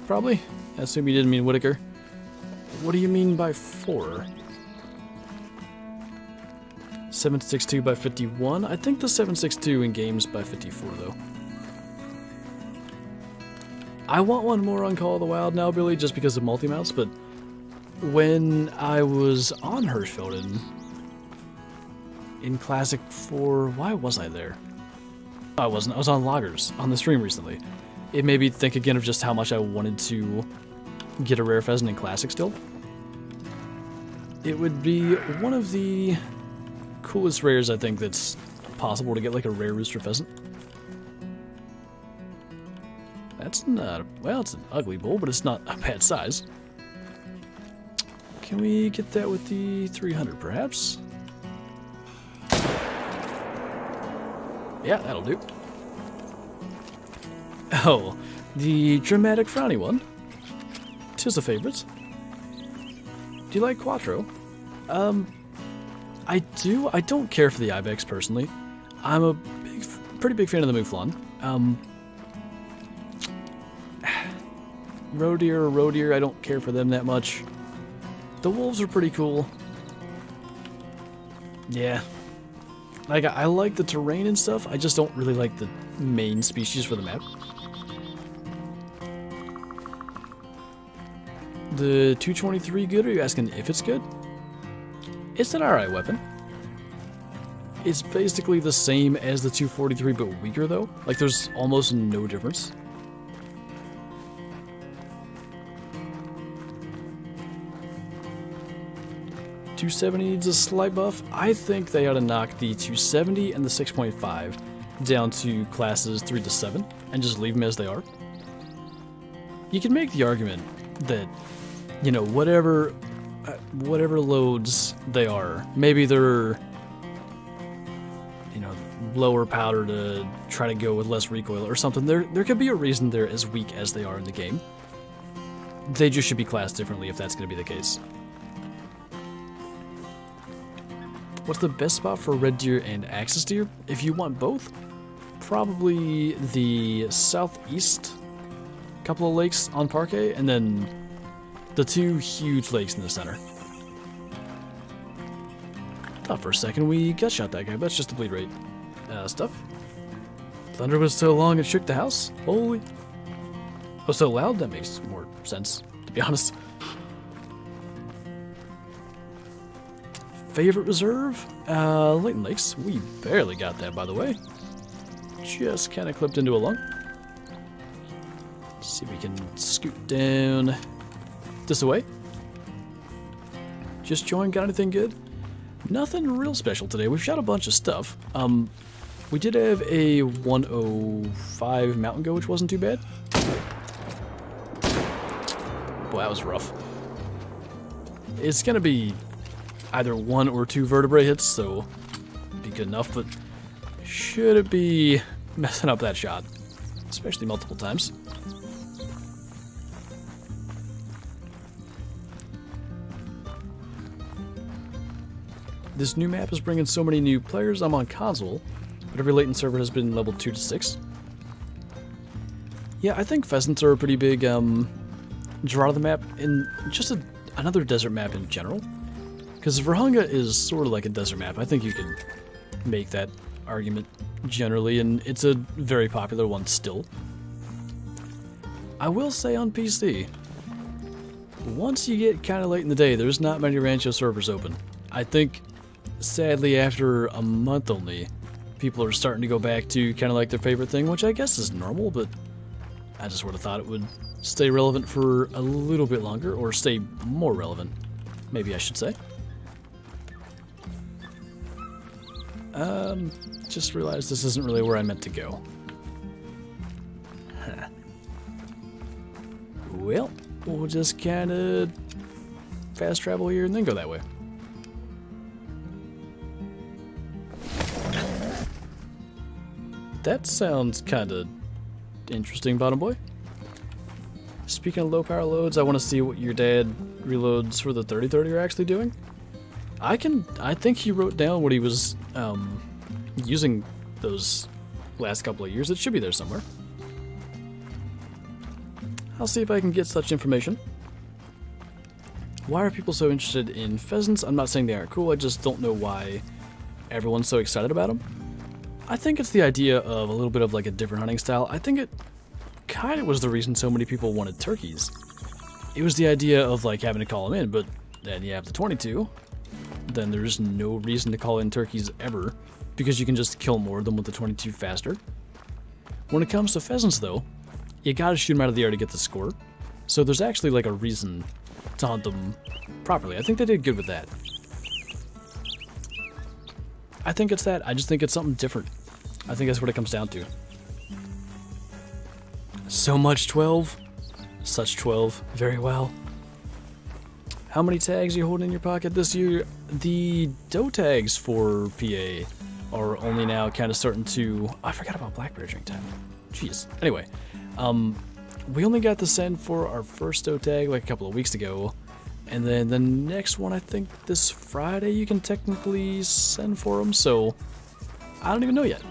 Probably. I assume you didn't mean Whitaker. What do you mean by 4? 762 by 51? I think the 762 in game's by 54, though. I want one more on Call of the Wild now, Billy, just because of multi-mounts, but when I was on Hirschfelden in Classic 4, why was I there? I wasn't. I was on Loggers on the stream recently. It made me think again of just how much I wanted to get a rare pheasant in Classic still. It would be one of the coolest rares, I think, that's possible to get, like a rare rooster pheasant. That's not, well, it's an ugly bull, but it's not a bad size. Can we get that with the 300, perhaps? Yeah, that'll do. Oh, the dramatic frowny one. 'Tis a favorite. Do you like Quattro? I do. I don't care for the Ibex, personally. I'm a pretty big fan of the Mouflon. Roe deer, I don't care for them that much. The wolves are pretty cool. Yeah. Like, I like the terrain and stuff, I just don't really like the main species for the map. The 223 good? Are you asking if it's good? It's an alright weapon. It's basically the same as the 243, but weaker, though. Like, there's almost no difference. .270 needs a slight buff. I think they ought to knock the 270 and the 6.5 down to classes 3 to 7 and just leave them as they are. You can make the argument that, you know, whatever loads they are, maybe they're, you know, lower powder to try to go with less recoil or something. There could be a reason they're as weak as they are in the game. They just should be classed differently if that's going to be the case. What's the best spot for red deer and axis deer? If you want both, probably the southeast couple of lakes on Parquet, and then the 2 huge lakes in the center. Thought for a second we gut shot that guy, but that's just the bleed rate stuff. Thunder was so long it shook the house? Holy. Oh, so loud? That makes more sense, to be honest. Favorite reserve? Layton Lakes. We barely got that, by the way. Just kind of clipped into a lung. See if we can scoot down this way. Just joined. Got anything good? Nothing real special today. We've shot a bunch of stuff. We did have a 105 mountain goat, which wasn't too bad. Boy, that was rough. It's gonna be either 1 or 2 vertebrae hits, so be good enough, but should it be messing up that shot, especially multiple times. This new map is bringing so many new players. I'm on console, but every latent server has been leveled 2 to 6. Yeah, I think pheasants are a pretty big draw to the map, and just another desert map in general. Because Virhunga is sort of like a desert map. I think you can make that argument generally, and it's a very popular one still. I will say on PC, once you get kind of late in the day, there's not many Rancho servers open. I think, sadly, after a month only, people are starting to go back to kind of like their favorite thing, which I guess is normal, but I just would have thought it would stay relevant for a little bit longer, or stay more relevant, maybe I should say. Just realized this isn't really where I meant to go. Huh. Well, we'll just kind of fast travel here and then go that way. That sounds kind of interesting, Bottom Boy. Speaking of low power loads, I want to see what your dad reloads for the 3030 are actually doing. I think he wrote down what he was using those last couple of years. It should be there somewhere. I'll see if I can get such information. Why are people so interested in pheasants? I'm not saying they aren't cool, I just don't know why everyone's so excited about them. I think it's the idea of a little bit of like a different hunting style. I think it kind of was the reason so many people wanted turkeys. It was the idea of like having to call them in, but then you have the 22. Then there's no reason to call in turkeys ever, because you can just kill more of them with the 22 faster. When it comes to pheasants though, you gotta shoot them out of the air to get the score. So there's actually like a reason to hunt them properly. I think they did good with that. I think it's that. I just think it's something different. I think that's what it comes down to. So much 12. Such 12. Very well. How many tags are you holding in your pocket this year? The doe tags for PA are only now kind of starting to... Oh, I forgot about black bear during time. Jeez. Anyway, we only got the send for our first doe tag like a couple of weeks ago. And then the next one, I think this Friday, you can technically send for them. So, I don't even know yet.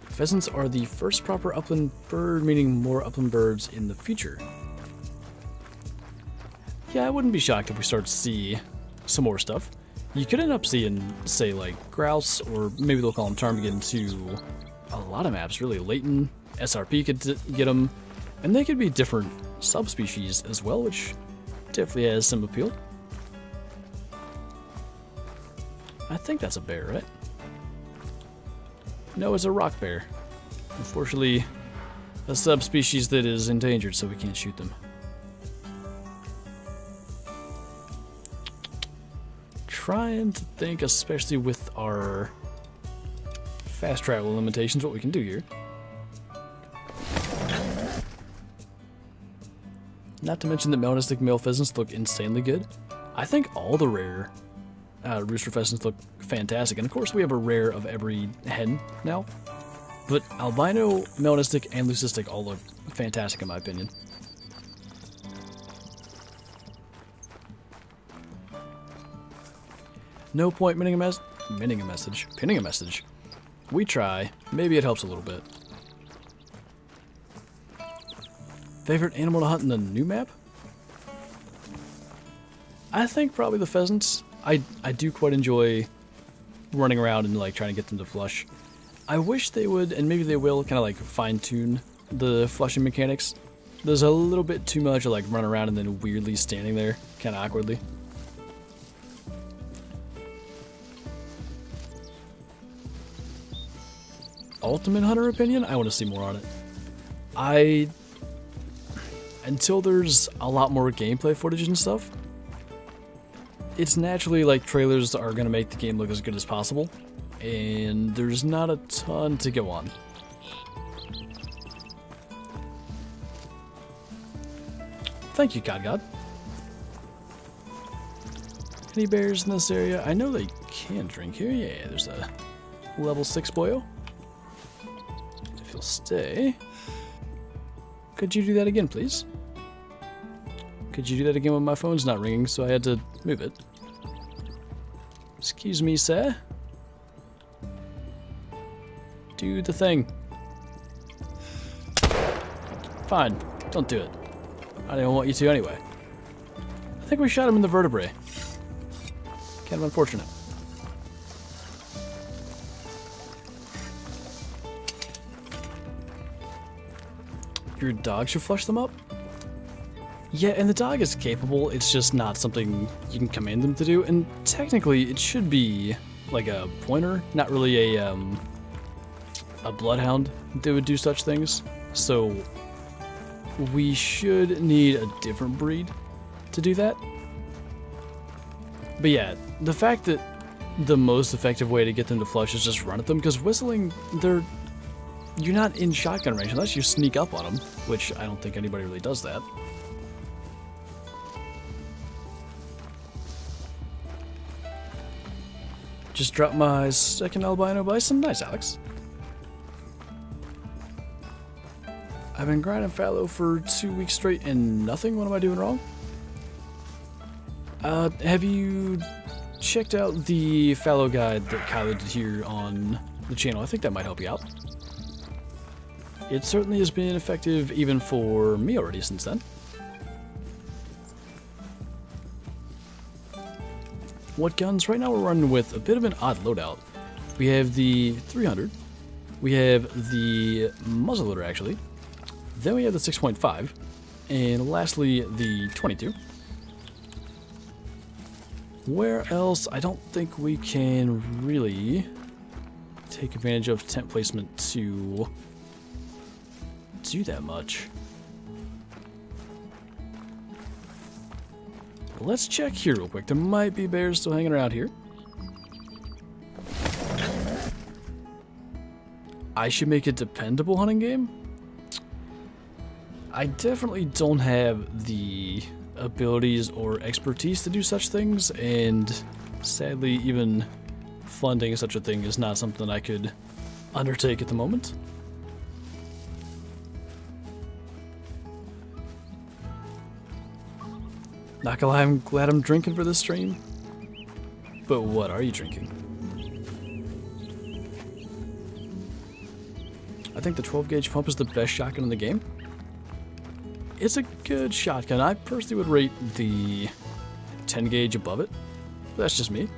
Pheasants are the first proper upland bird, meaning more upland birds in the future. Yeah, I wouldn't be shocked if we start to see some more stuff. You could end up seeing, say, like grouse, or maybe they'll call them ptarmigan, to a lot of maps, really. Leighton, SRP could get them, and they could be different subspecies as well, which definitely has some appeal. I think that's a bear, right? No, it's a rock bear. Unfortunately, a subspecies that is endangered, so we can't shoot them. Trying to think, especially with our fast travel limitations, what we can do here. Not to mention that melanistic male pheasants look insanely good. I think all the rare rooster pheasants look fantastic, and of course we have a rare of every hen now. But albino, melanistic, and leucistic all look fantastic in my opinion. No point pinning a message. We try. Maybe it helps a little bit. Favorite animal to hunt in the new map? I think probably the pheasants. I do quite enjoy running around and like trying to get them to flush. I wish they would, and maybe they will, kind of like fine-tune the flushing mechanics. There's a little bit too much of like running around and then weirdly standing there, kind of awkwardly. Ultimate hunter opinion? I want to see more on it. Until there's a lot more gameplay footage and stuff, it's naturally like trailers are going to make the game look as good as possible, and there's not a ton to go on. Thank you, God. Any bears in this area? I know they can drink here. Yeah, there's a level 6 boyo. If you'll stay. Could you do that again, please? Could you do that again when my phone's not ringing, so I had to move it? Excuse me, sir. Do the thing. Fine. Don't do it. I didn't want you to anyway. I think we shot him in the vertebrae. Kind of unfortunate. Your dog should flush them up? Yeah, and the dog is capable, it's just not something you can command them to do, and technically it should be like a pointer, not really a bloodhound that would do such things. So we should need a different breed to do that. But yeah, the fact that the most effective way to get them to flush is just run at them, because whistling, you're not in shotgun range unless you sneak up on them, which I don't think anybody really does that. Just dropped my second albino bison. Nice, Alex. I've been grinding fallow for 2 weeks straight and nothing. What am I doing wrong? Have you checked out the fallow guide that Kyler did here on the channel? I think that might help you out. It certainly has been effective even for me already since then. What guns? Right now we're running with a bit of an odd loadout. We have the 300. We have the Muzzleloader actually. Then we have the 6.5. And lastly the 22. Where else? I don't think we can really take advantage of tent placement to do that much. Let's check here real quick. There might be bears still hanging around here. I should make a dependable hunting game. I definitely don't have the abilities or expertise to do such things, and sadly even funding such a thing is not something I could undertake at the moment. Not gonna lie, I'm glad I'm drinking for this stream. But what are you drinking? I think the 12 gauge pump is the best shotgun in the game. It's a good shotgun. I personally would rate the 10 gauge above it. But that's just me.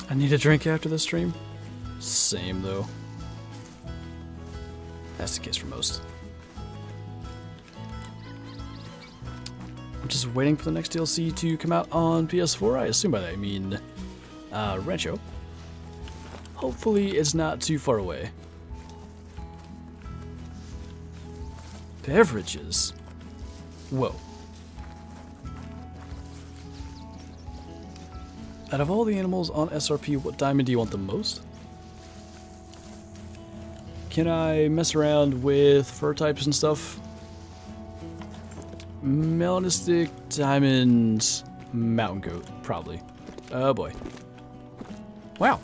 I need a drink after this stream. Same though. That's the case for most. I'm just waiting for the next DLC to come out on PS4. I assume by that I mean Rancho. Hopefully it's not too far away. Beverages. Whoa. Out of all the animals on SRP, what diamond do you want the most? Can I mess around with fur types and stuff? Melanistic, diamond, mountain goat, probably. Oh boy. Wow.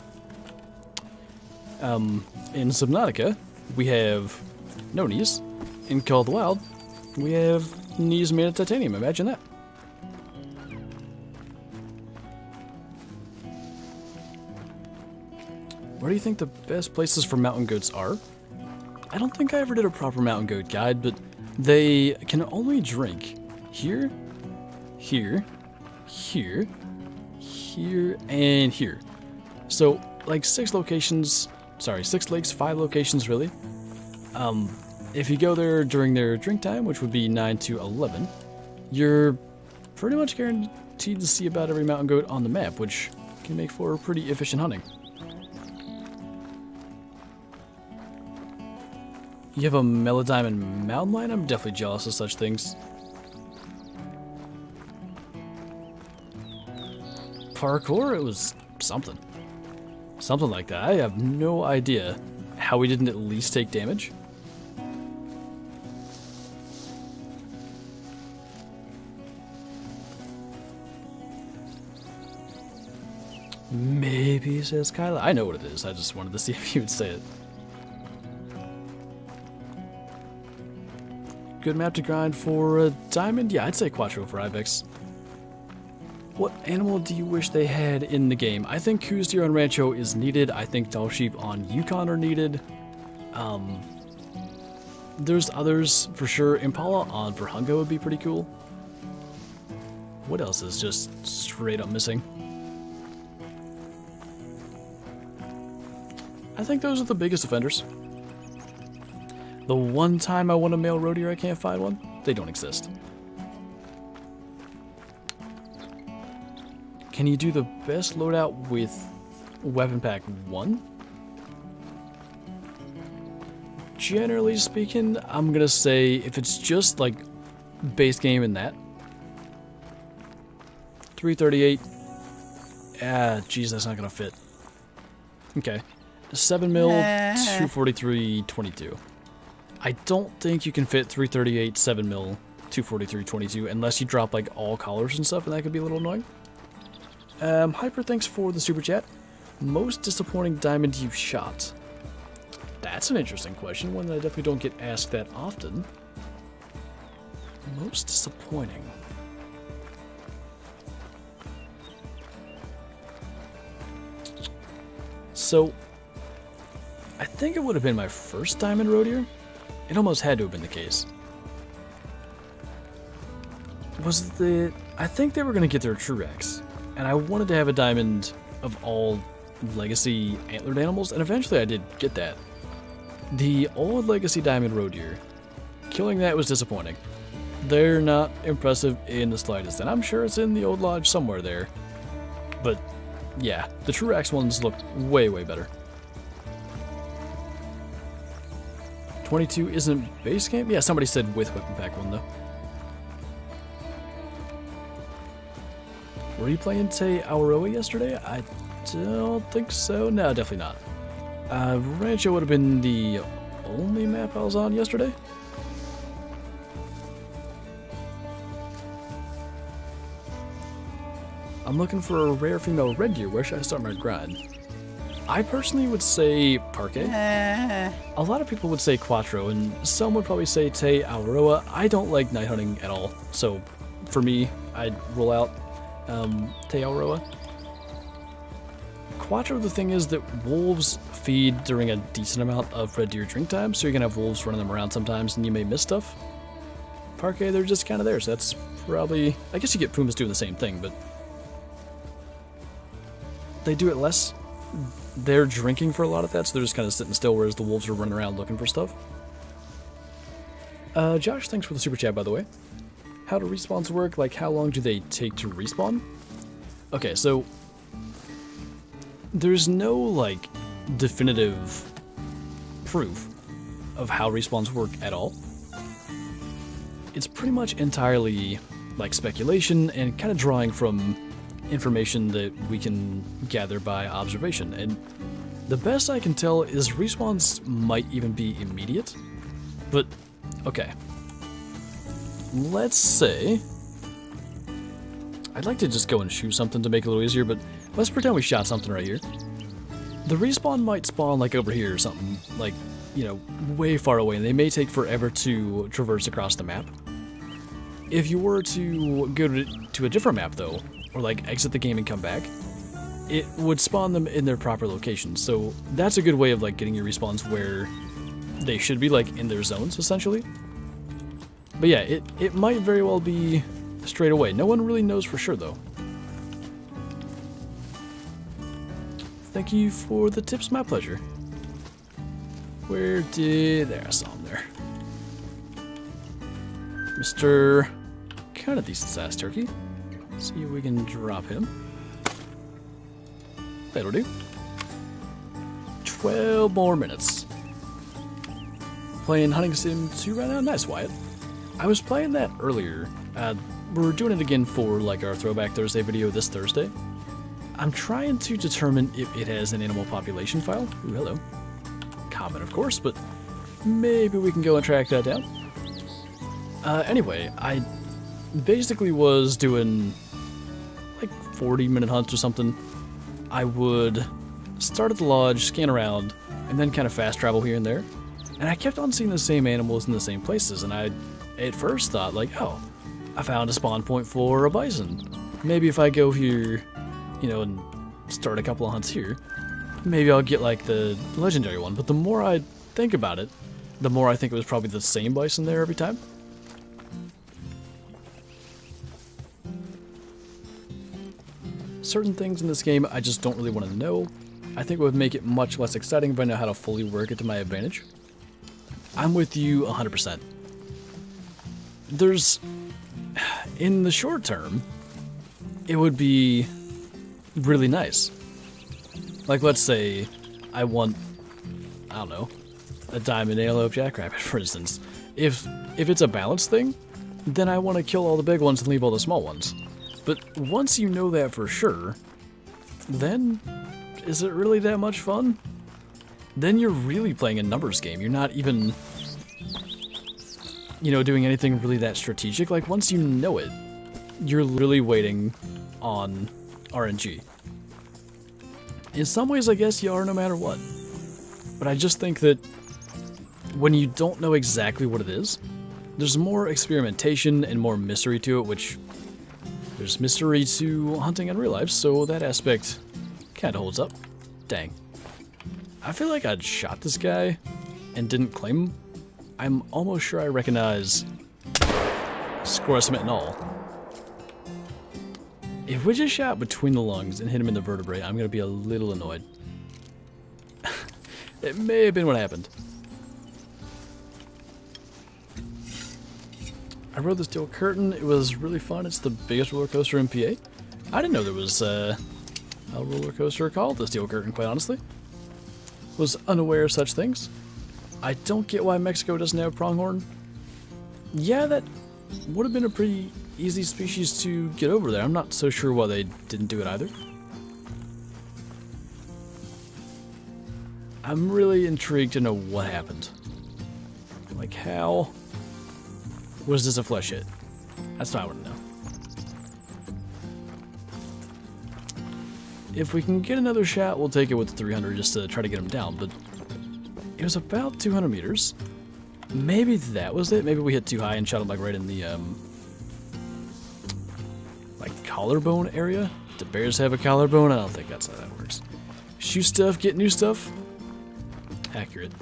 In Subnautica, we have no knees. In Call of the Wild, we have knees made of titanium. Imagine that. Where do you think the best places for mountain goats are? I don't think I ever did a proper mountain goat guide, but they can only drink here, here, here, here, and here. So, like 6 locations, sorry, 6 lakes, 5 locations really. If you go there during their drink time, which would be 9 to 11, you're pretty much guaranteed to see about every mountain goat on the map, which can make for pretty efficient hunting. You have a Melodiamond mountain lion? I'm definitely jealous of such things. Parkour? It was something. Something like that. I have no idea how we didn't at least take damage. Maybe, says Kyla. I know what it is. I just wanted to see if you would say it. Good map to grind for a diamond? Yeah, I'd say Quattro for Ibex. What animal do you wish they had in the game? I think Coos deer on Rancho is needed. I think tall sheep on Yukon are needed. There's others for sure. Impala on Virunga would be pretty cool. What else is just straight up missing? I think those are the biggest offenders. The one time I want a male roe deer, I can't find one. They don't exist. Can you do the best loadout with weapon pack 1? Generally speaking, I'm gonna say if it's just like base game in that. 338. Geez, that's not gonna fit. Okay. 7 mil, 243, 22. I don't think you can fit 338, 7 mil, 243, 22 unless you drop like all collars and stuff, and that could be a little annoying. Hyper, thanks for the super chat. Most disappointing diamond you've shot? That's an interesting question, one that I definitely don't get asked that often. Most disappointing. So, I think it would have been my first diamond roe deer. It almost had to have been the case. I think they were going to get their Truax, and I wanted to have a diamond of all legacy antlered animals, and eventually I did get that. The old legacy diamond roe deer, killing that was disappointing. They're not impressive in the slightest, and I'm sure it's in the old lodge somewhere there. But yeah, the Truax ones look way, way better. 22 isn't base game? Yeah, somebody said with weapon pack 1 though. Were you playing Te Awaroa yesterday? I don't think so. No, definitely not. Rancho would have been the only map I was on yesterday. I'm looking for a rare female red deer. Where should I start my grind? I personally would say Parque. A lot of people would say Quattro, and some would probably say Te Awaroa. I don't like night hunting at all, so for me, I'd rule out Te Awaroa. Quattro, the thing is that wolves feed during a decent amount of red deer drink time, so you're gonna have wolves running them around sometimes, and you may miss stuff. Parque, they're just kind of there, so that's probably... I guess you get pumas doing the same thing, but they do it less. They're drinking for a lot of that, so they're just kind of sitting still, whereas the wolves are running around looking for stuff. Josh, thanks for the super chat, by the way. How do respawns work? Like, how long do they take to respawn? Okay, so there's no, like, definitive proof of how respawns work at all. It's pretty much entirely, like, speculation and kind of drawing from information that we can gather by observation, and the best I can tell is respawns might even be immediate, but okay. Let's say I'd like to just go and shoot something to make it a little easier, but let's pretend we shot something right here. The respawn might spawn like over here or something, like, you know, way far away, and they may take forever to traverse across the map. If you were to go to a different map though, or like exit the game and come back, it would spawn them in their proper location. So that's a good way of like getting your respawns where they should be, like in their zones essentially. But yeah, it might very well be straight away. No one really knows for sure though. Thank you for the tips, my pleasure. There, I saw him there. Mr. Kind of decent sized turkey. See if we can drop him. That'll do. 12 more minutes. Playing Hunting Sim 2 right now? Nice, Wyatt. I was playing that earlier. We're doing it again for like our Throwback Thursday video this Thursday. I'm trying to determine if it has an animal population file. Ooh, hello. Common, of course, but maybe we can go and track that down. Anyway, I basically was doing like 40-minute hunts or something. I would start at the lodge, scan around, and then kind of fast travel here and there. And I kept on seeing the same animals in the same places, and I at first thought like, oh, I found a spawn point for a bison. maybe if I go here, you know, and start a couple of hunts here, maybe I'll get like the legendary one. But the more I think about it, the more I think it was probably the same bison there every time. Certain things in this game I just don't really want to know. I think it would make it much less exciting if I know how to fully work it to my advantage. I'm with you 100%. There's, in the short term, it would be really nice. Like, let's say I want, I don't know, a diamond antelope jackrabbit, for instance. If it's a balance thing, then I want to kill all the big ones and leave all the small ones. But once you know that for sure, then is it really that much fun? Then you're really playing a numbers game. You're not even, you know, doing anything really that strategic. Like, once you know it, you're literally waiting on RNG. In some ways, I guess you are no matter what. But I just think that when you don't know exactly what it is, there's more experimentation and more mystery to it, which there's mystery to hunting in real life, so that aspect kind of holds up. Dang. I feel like I'd shot this guy and didn't claim him. I'm almost sure I recognize score estimate and all. If we just shot between the lungs and hit him in the vertebrae, I'm going to be a little annoyed. It may have been what happened. I rode the steel curtain. It was really fun. It's the biggest roller coaster in PA. I didn't know there was a roller coaster called the steel curtain, quite honestly. Was unaware of such things. I don't get why Mexico doesn't have pronghorn. Yeah, that would have been a pretty easy species to get over there. I'm not so sure why they didn't do it either. I'm really intrigued to know what happened. Like, how was this a flesh hit? That's what I want to know. If we can get another shot, we'll take it with 300 just to try to get him down, but it was about 200 meters. Maybe that was it. Maybe we hit too high and shot him like right in the like collarbone area. Do bears have a collarbone? I don't think that's how that works. Shoot stuff, get new stuff. Accurate.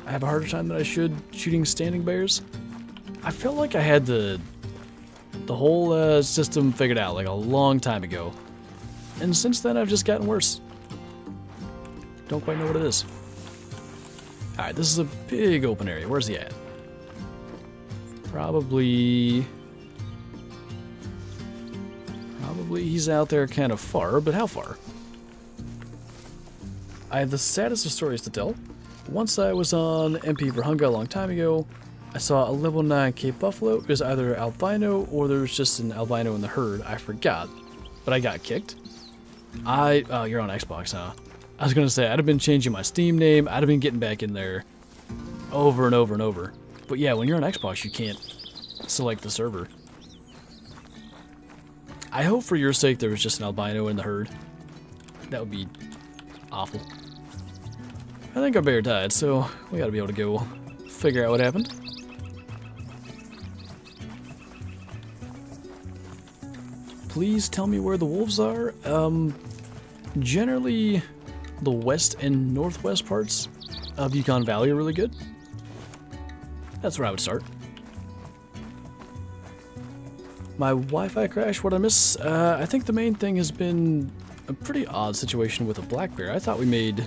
I have a harder time than I should shooting standing bears. I felt like I had the whole system figured out like a long time ago. And since then I've just gotten worse. Don't quite know what it is. Alright, this is a big open area. Where's he at? Probably he's out there kind of far, but how far? I have the saddest of stories to tell. Once I was on MP for Hunga a long time ago, I saw a level 9 Cape Buffalo. It was either albino or there was just an albino in the herd. I forgot, but I got kicked. Oh, you're on Xbox, huh? I was gonna say, I'd have been changing my Steam name. I'd have been getting back in there over and over and over. But yeah, when you're on Xbox, you can't select the server. I hope for your sake there was just an albino in the herd. That would be awful. I think our bear died, so we gotta be able to go figure out what happened. Please tell me where the wolves are. Generally, the west and northwest parts of Yukon Valley are really good. That's where I would start. My Wi-Fi crash, what I miss? I think the main thing has been a pretty odd situation with a black bear. I thought we made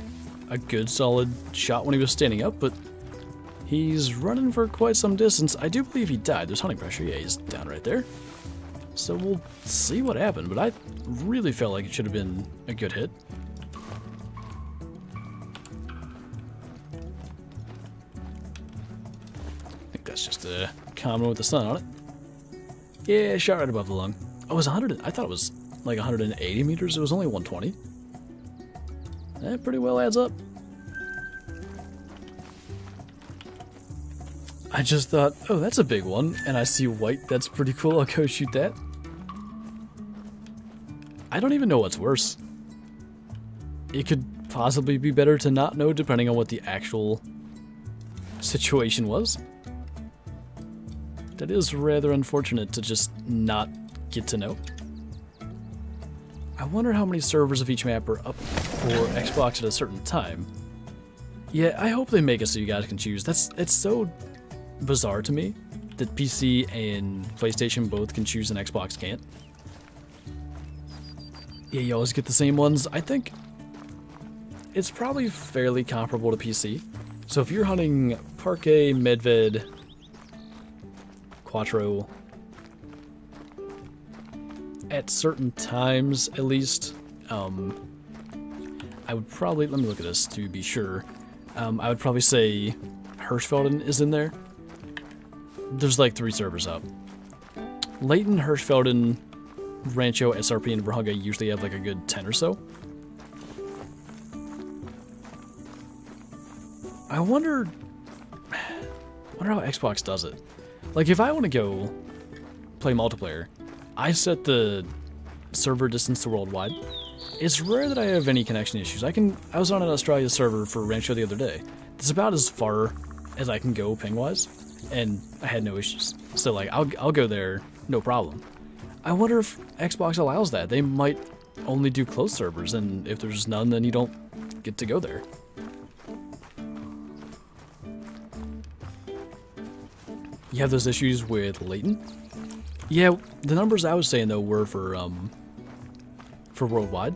a good solid shot when he was standing up, but he's running for quite some distance. I do believe he died. There's hunting pressure. Yeah, he's down right there. So we'll see what happened, but I really felt like it should have been a good hit. I think that's just a common with the sun on it. Yeah, shot right above the lung. Oh, it was 100. I thought it was like 180 meters. It was only 120. That pretty well adds up. I just thought, oh, that's a big one, and I see white. That's pretty cool. I'll go shoot that. I don't even know what's worse. It could possibly be better to not know, depending on what the actual situation was. That is rather unfortunate to just not get to know. I wonder how many servers of each map are up for Xbox at a certain time. Yeah, I hope they make it so you guys can choose. It's so bizarre to me that PC and PlayStation both can choose and Xbox can't. Yeah, you always get the same ones. I think it's probably fairly comparable to PC. So if you're hunting Parquet, Medved, Quattro, at certain times at least, I would probably, let me look at this to be sure. I would probably say Hirschfelden is in there. There's like 3 servers up. Leighton, Hirschfelden, Rancho, SRP, and Braga usually have like a good 10 or so. I wonder how Xbox does it. Like if I want to go play multiplayer, I set the server distance to worldwide. It's rare that I have any connection issues. I was on an Australia server for Rancho the other day. It's about as far as I can go ping-wise, and I had no issues. So like I'll go there, no problem. I wonder if Xbox allows that. They might only do closed servers, and if there's none, then you don't get to go there. You have those issues with Leighton? Yeah, the numbers I was saying though were for worldwide.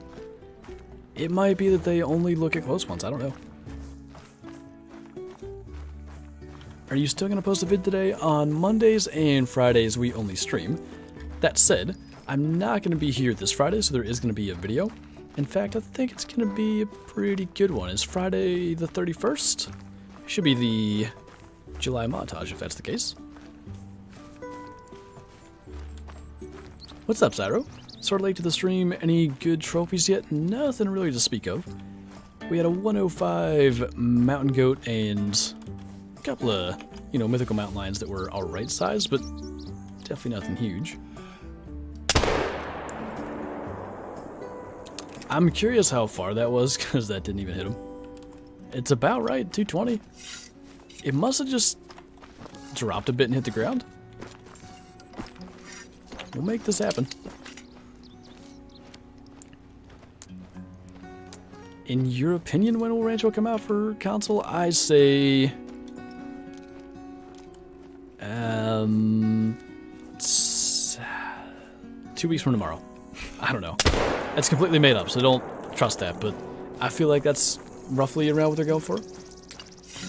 It might be that they only look at close ones, I don't know. Are you still going to post a vid today? On Mondays and Fridays we only stream. That said, I'm not going to be here this Friday, so there is going to be a video. In fact, I think it's going to be a pretty good one. It's Friday the 31st. Should be the July montage, if that's the case. What's up, Zyro? Sort of late to the stream. Any good trophies yet? Nothing really to speak of. We had a 105 mountain goat and a couple of, mythical mountain lions that were alright size, but definitely nothing huge. I'm curious how far that was, because that didn't even hit him. It's about right, 220. It must have just dropped a bit and hit the ground. We'll make this happen. In your opinion, when will Rancho come out for console? I say 2 weeks from tomorrow. I don't know. That's completely made up, so don't trust that, but I feel like that's roughly around what they're going for.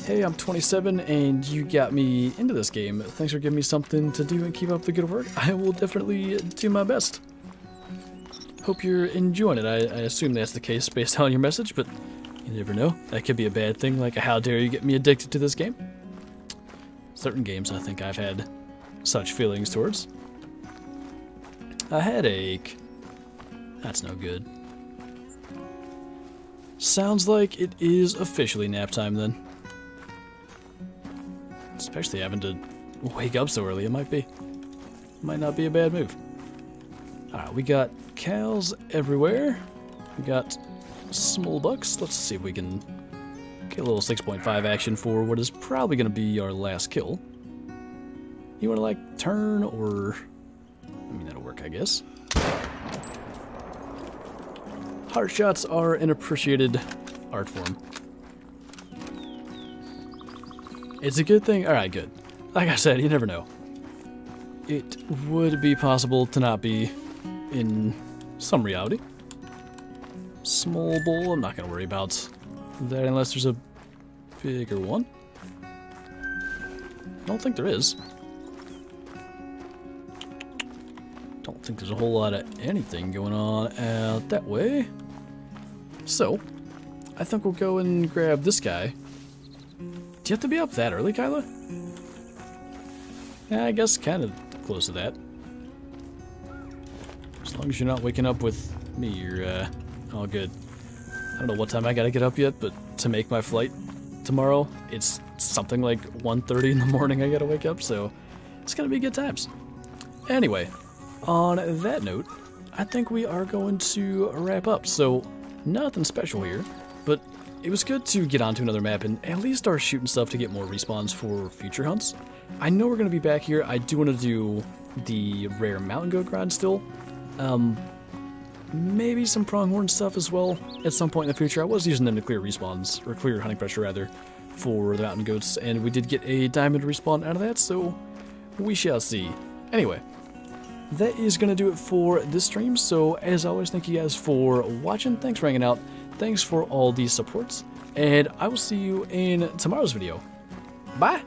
Hey, I'm 27 and you got me into this game. Thanks for giving me something to do and keep up the good work. I will definitely do my best. Hope you're enjoying it. I assume that's the case based on your message, but you never know. That could be a bad thing, like a how dare you get me addicted to this game. Certain games I think I've had such feelings towards. A headache. That's no good. Sounds like it is officially nap time then. Especially having to wake up so early, it might not be a bad move. Alright, we got cows everywhere. We got small bucks. Let's see if we can get a little 6.5 action for what is probably going to be our last kill. You want to like turn or... that'll work, I guess. Heart shots are an appreciated art form. It's a good thing. Alright, good. Like I said, you never know. It would be possible to not be in some reality. Small bowl, I'm not going to worry about that unless there's a bigger one. I don't think there is. Don't think there's a whole lot of anything going on out that way. So, I think we'll go and grab this guy. Do you have to be up that early, Kyla? Yeah, I guess kind of close to that. As long as you're not waking up with me, you're all good. I don't know what time I gotta get up yet, but to make my flight tomorrow, it's something like 1:30 in the morning I gotta wake up, so it's gonna be good times. Anyway, on that note, I think we are going to wrap up. So, nothing special here, but it was good to get onto another map and at least start shooting stuff to get more respawns for future hunts. I know we're going to be back here. I do want to do the rare mountain goat grind still. Maybe some pronghorn stuff as well at some point in the future. I was using them to clear respawns, or clear hunting pressure rather, for the mountain goats, and we did get a diamond respawn out of that, so we shall see. Anyway, that is going to do it for this stream, so as always, thank you guys for watching, thanks for hanging out, thanks for all these supports, and I will see you in tomorrow's video. Bye!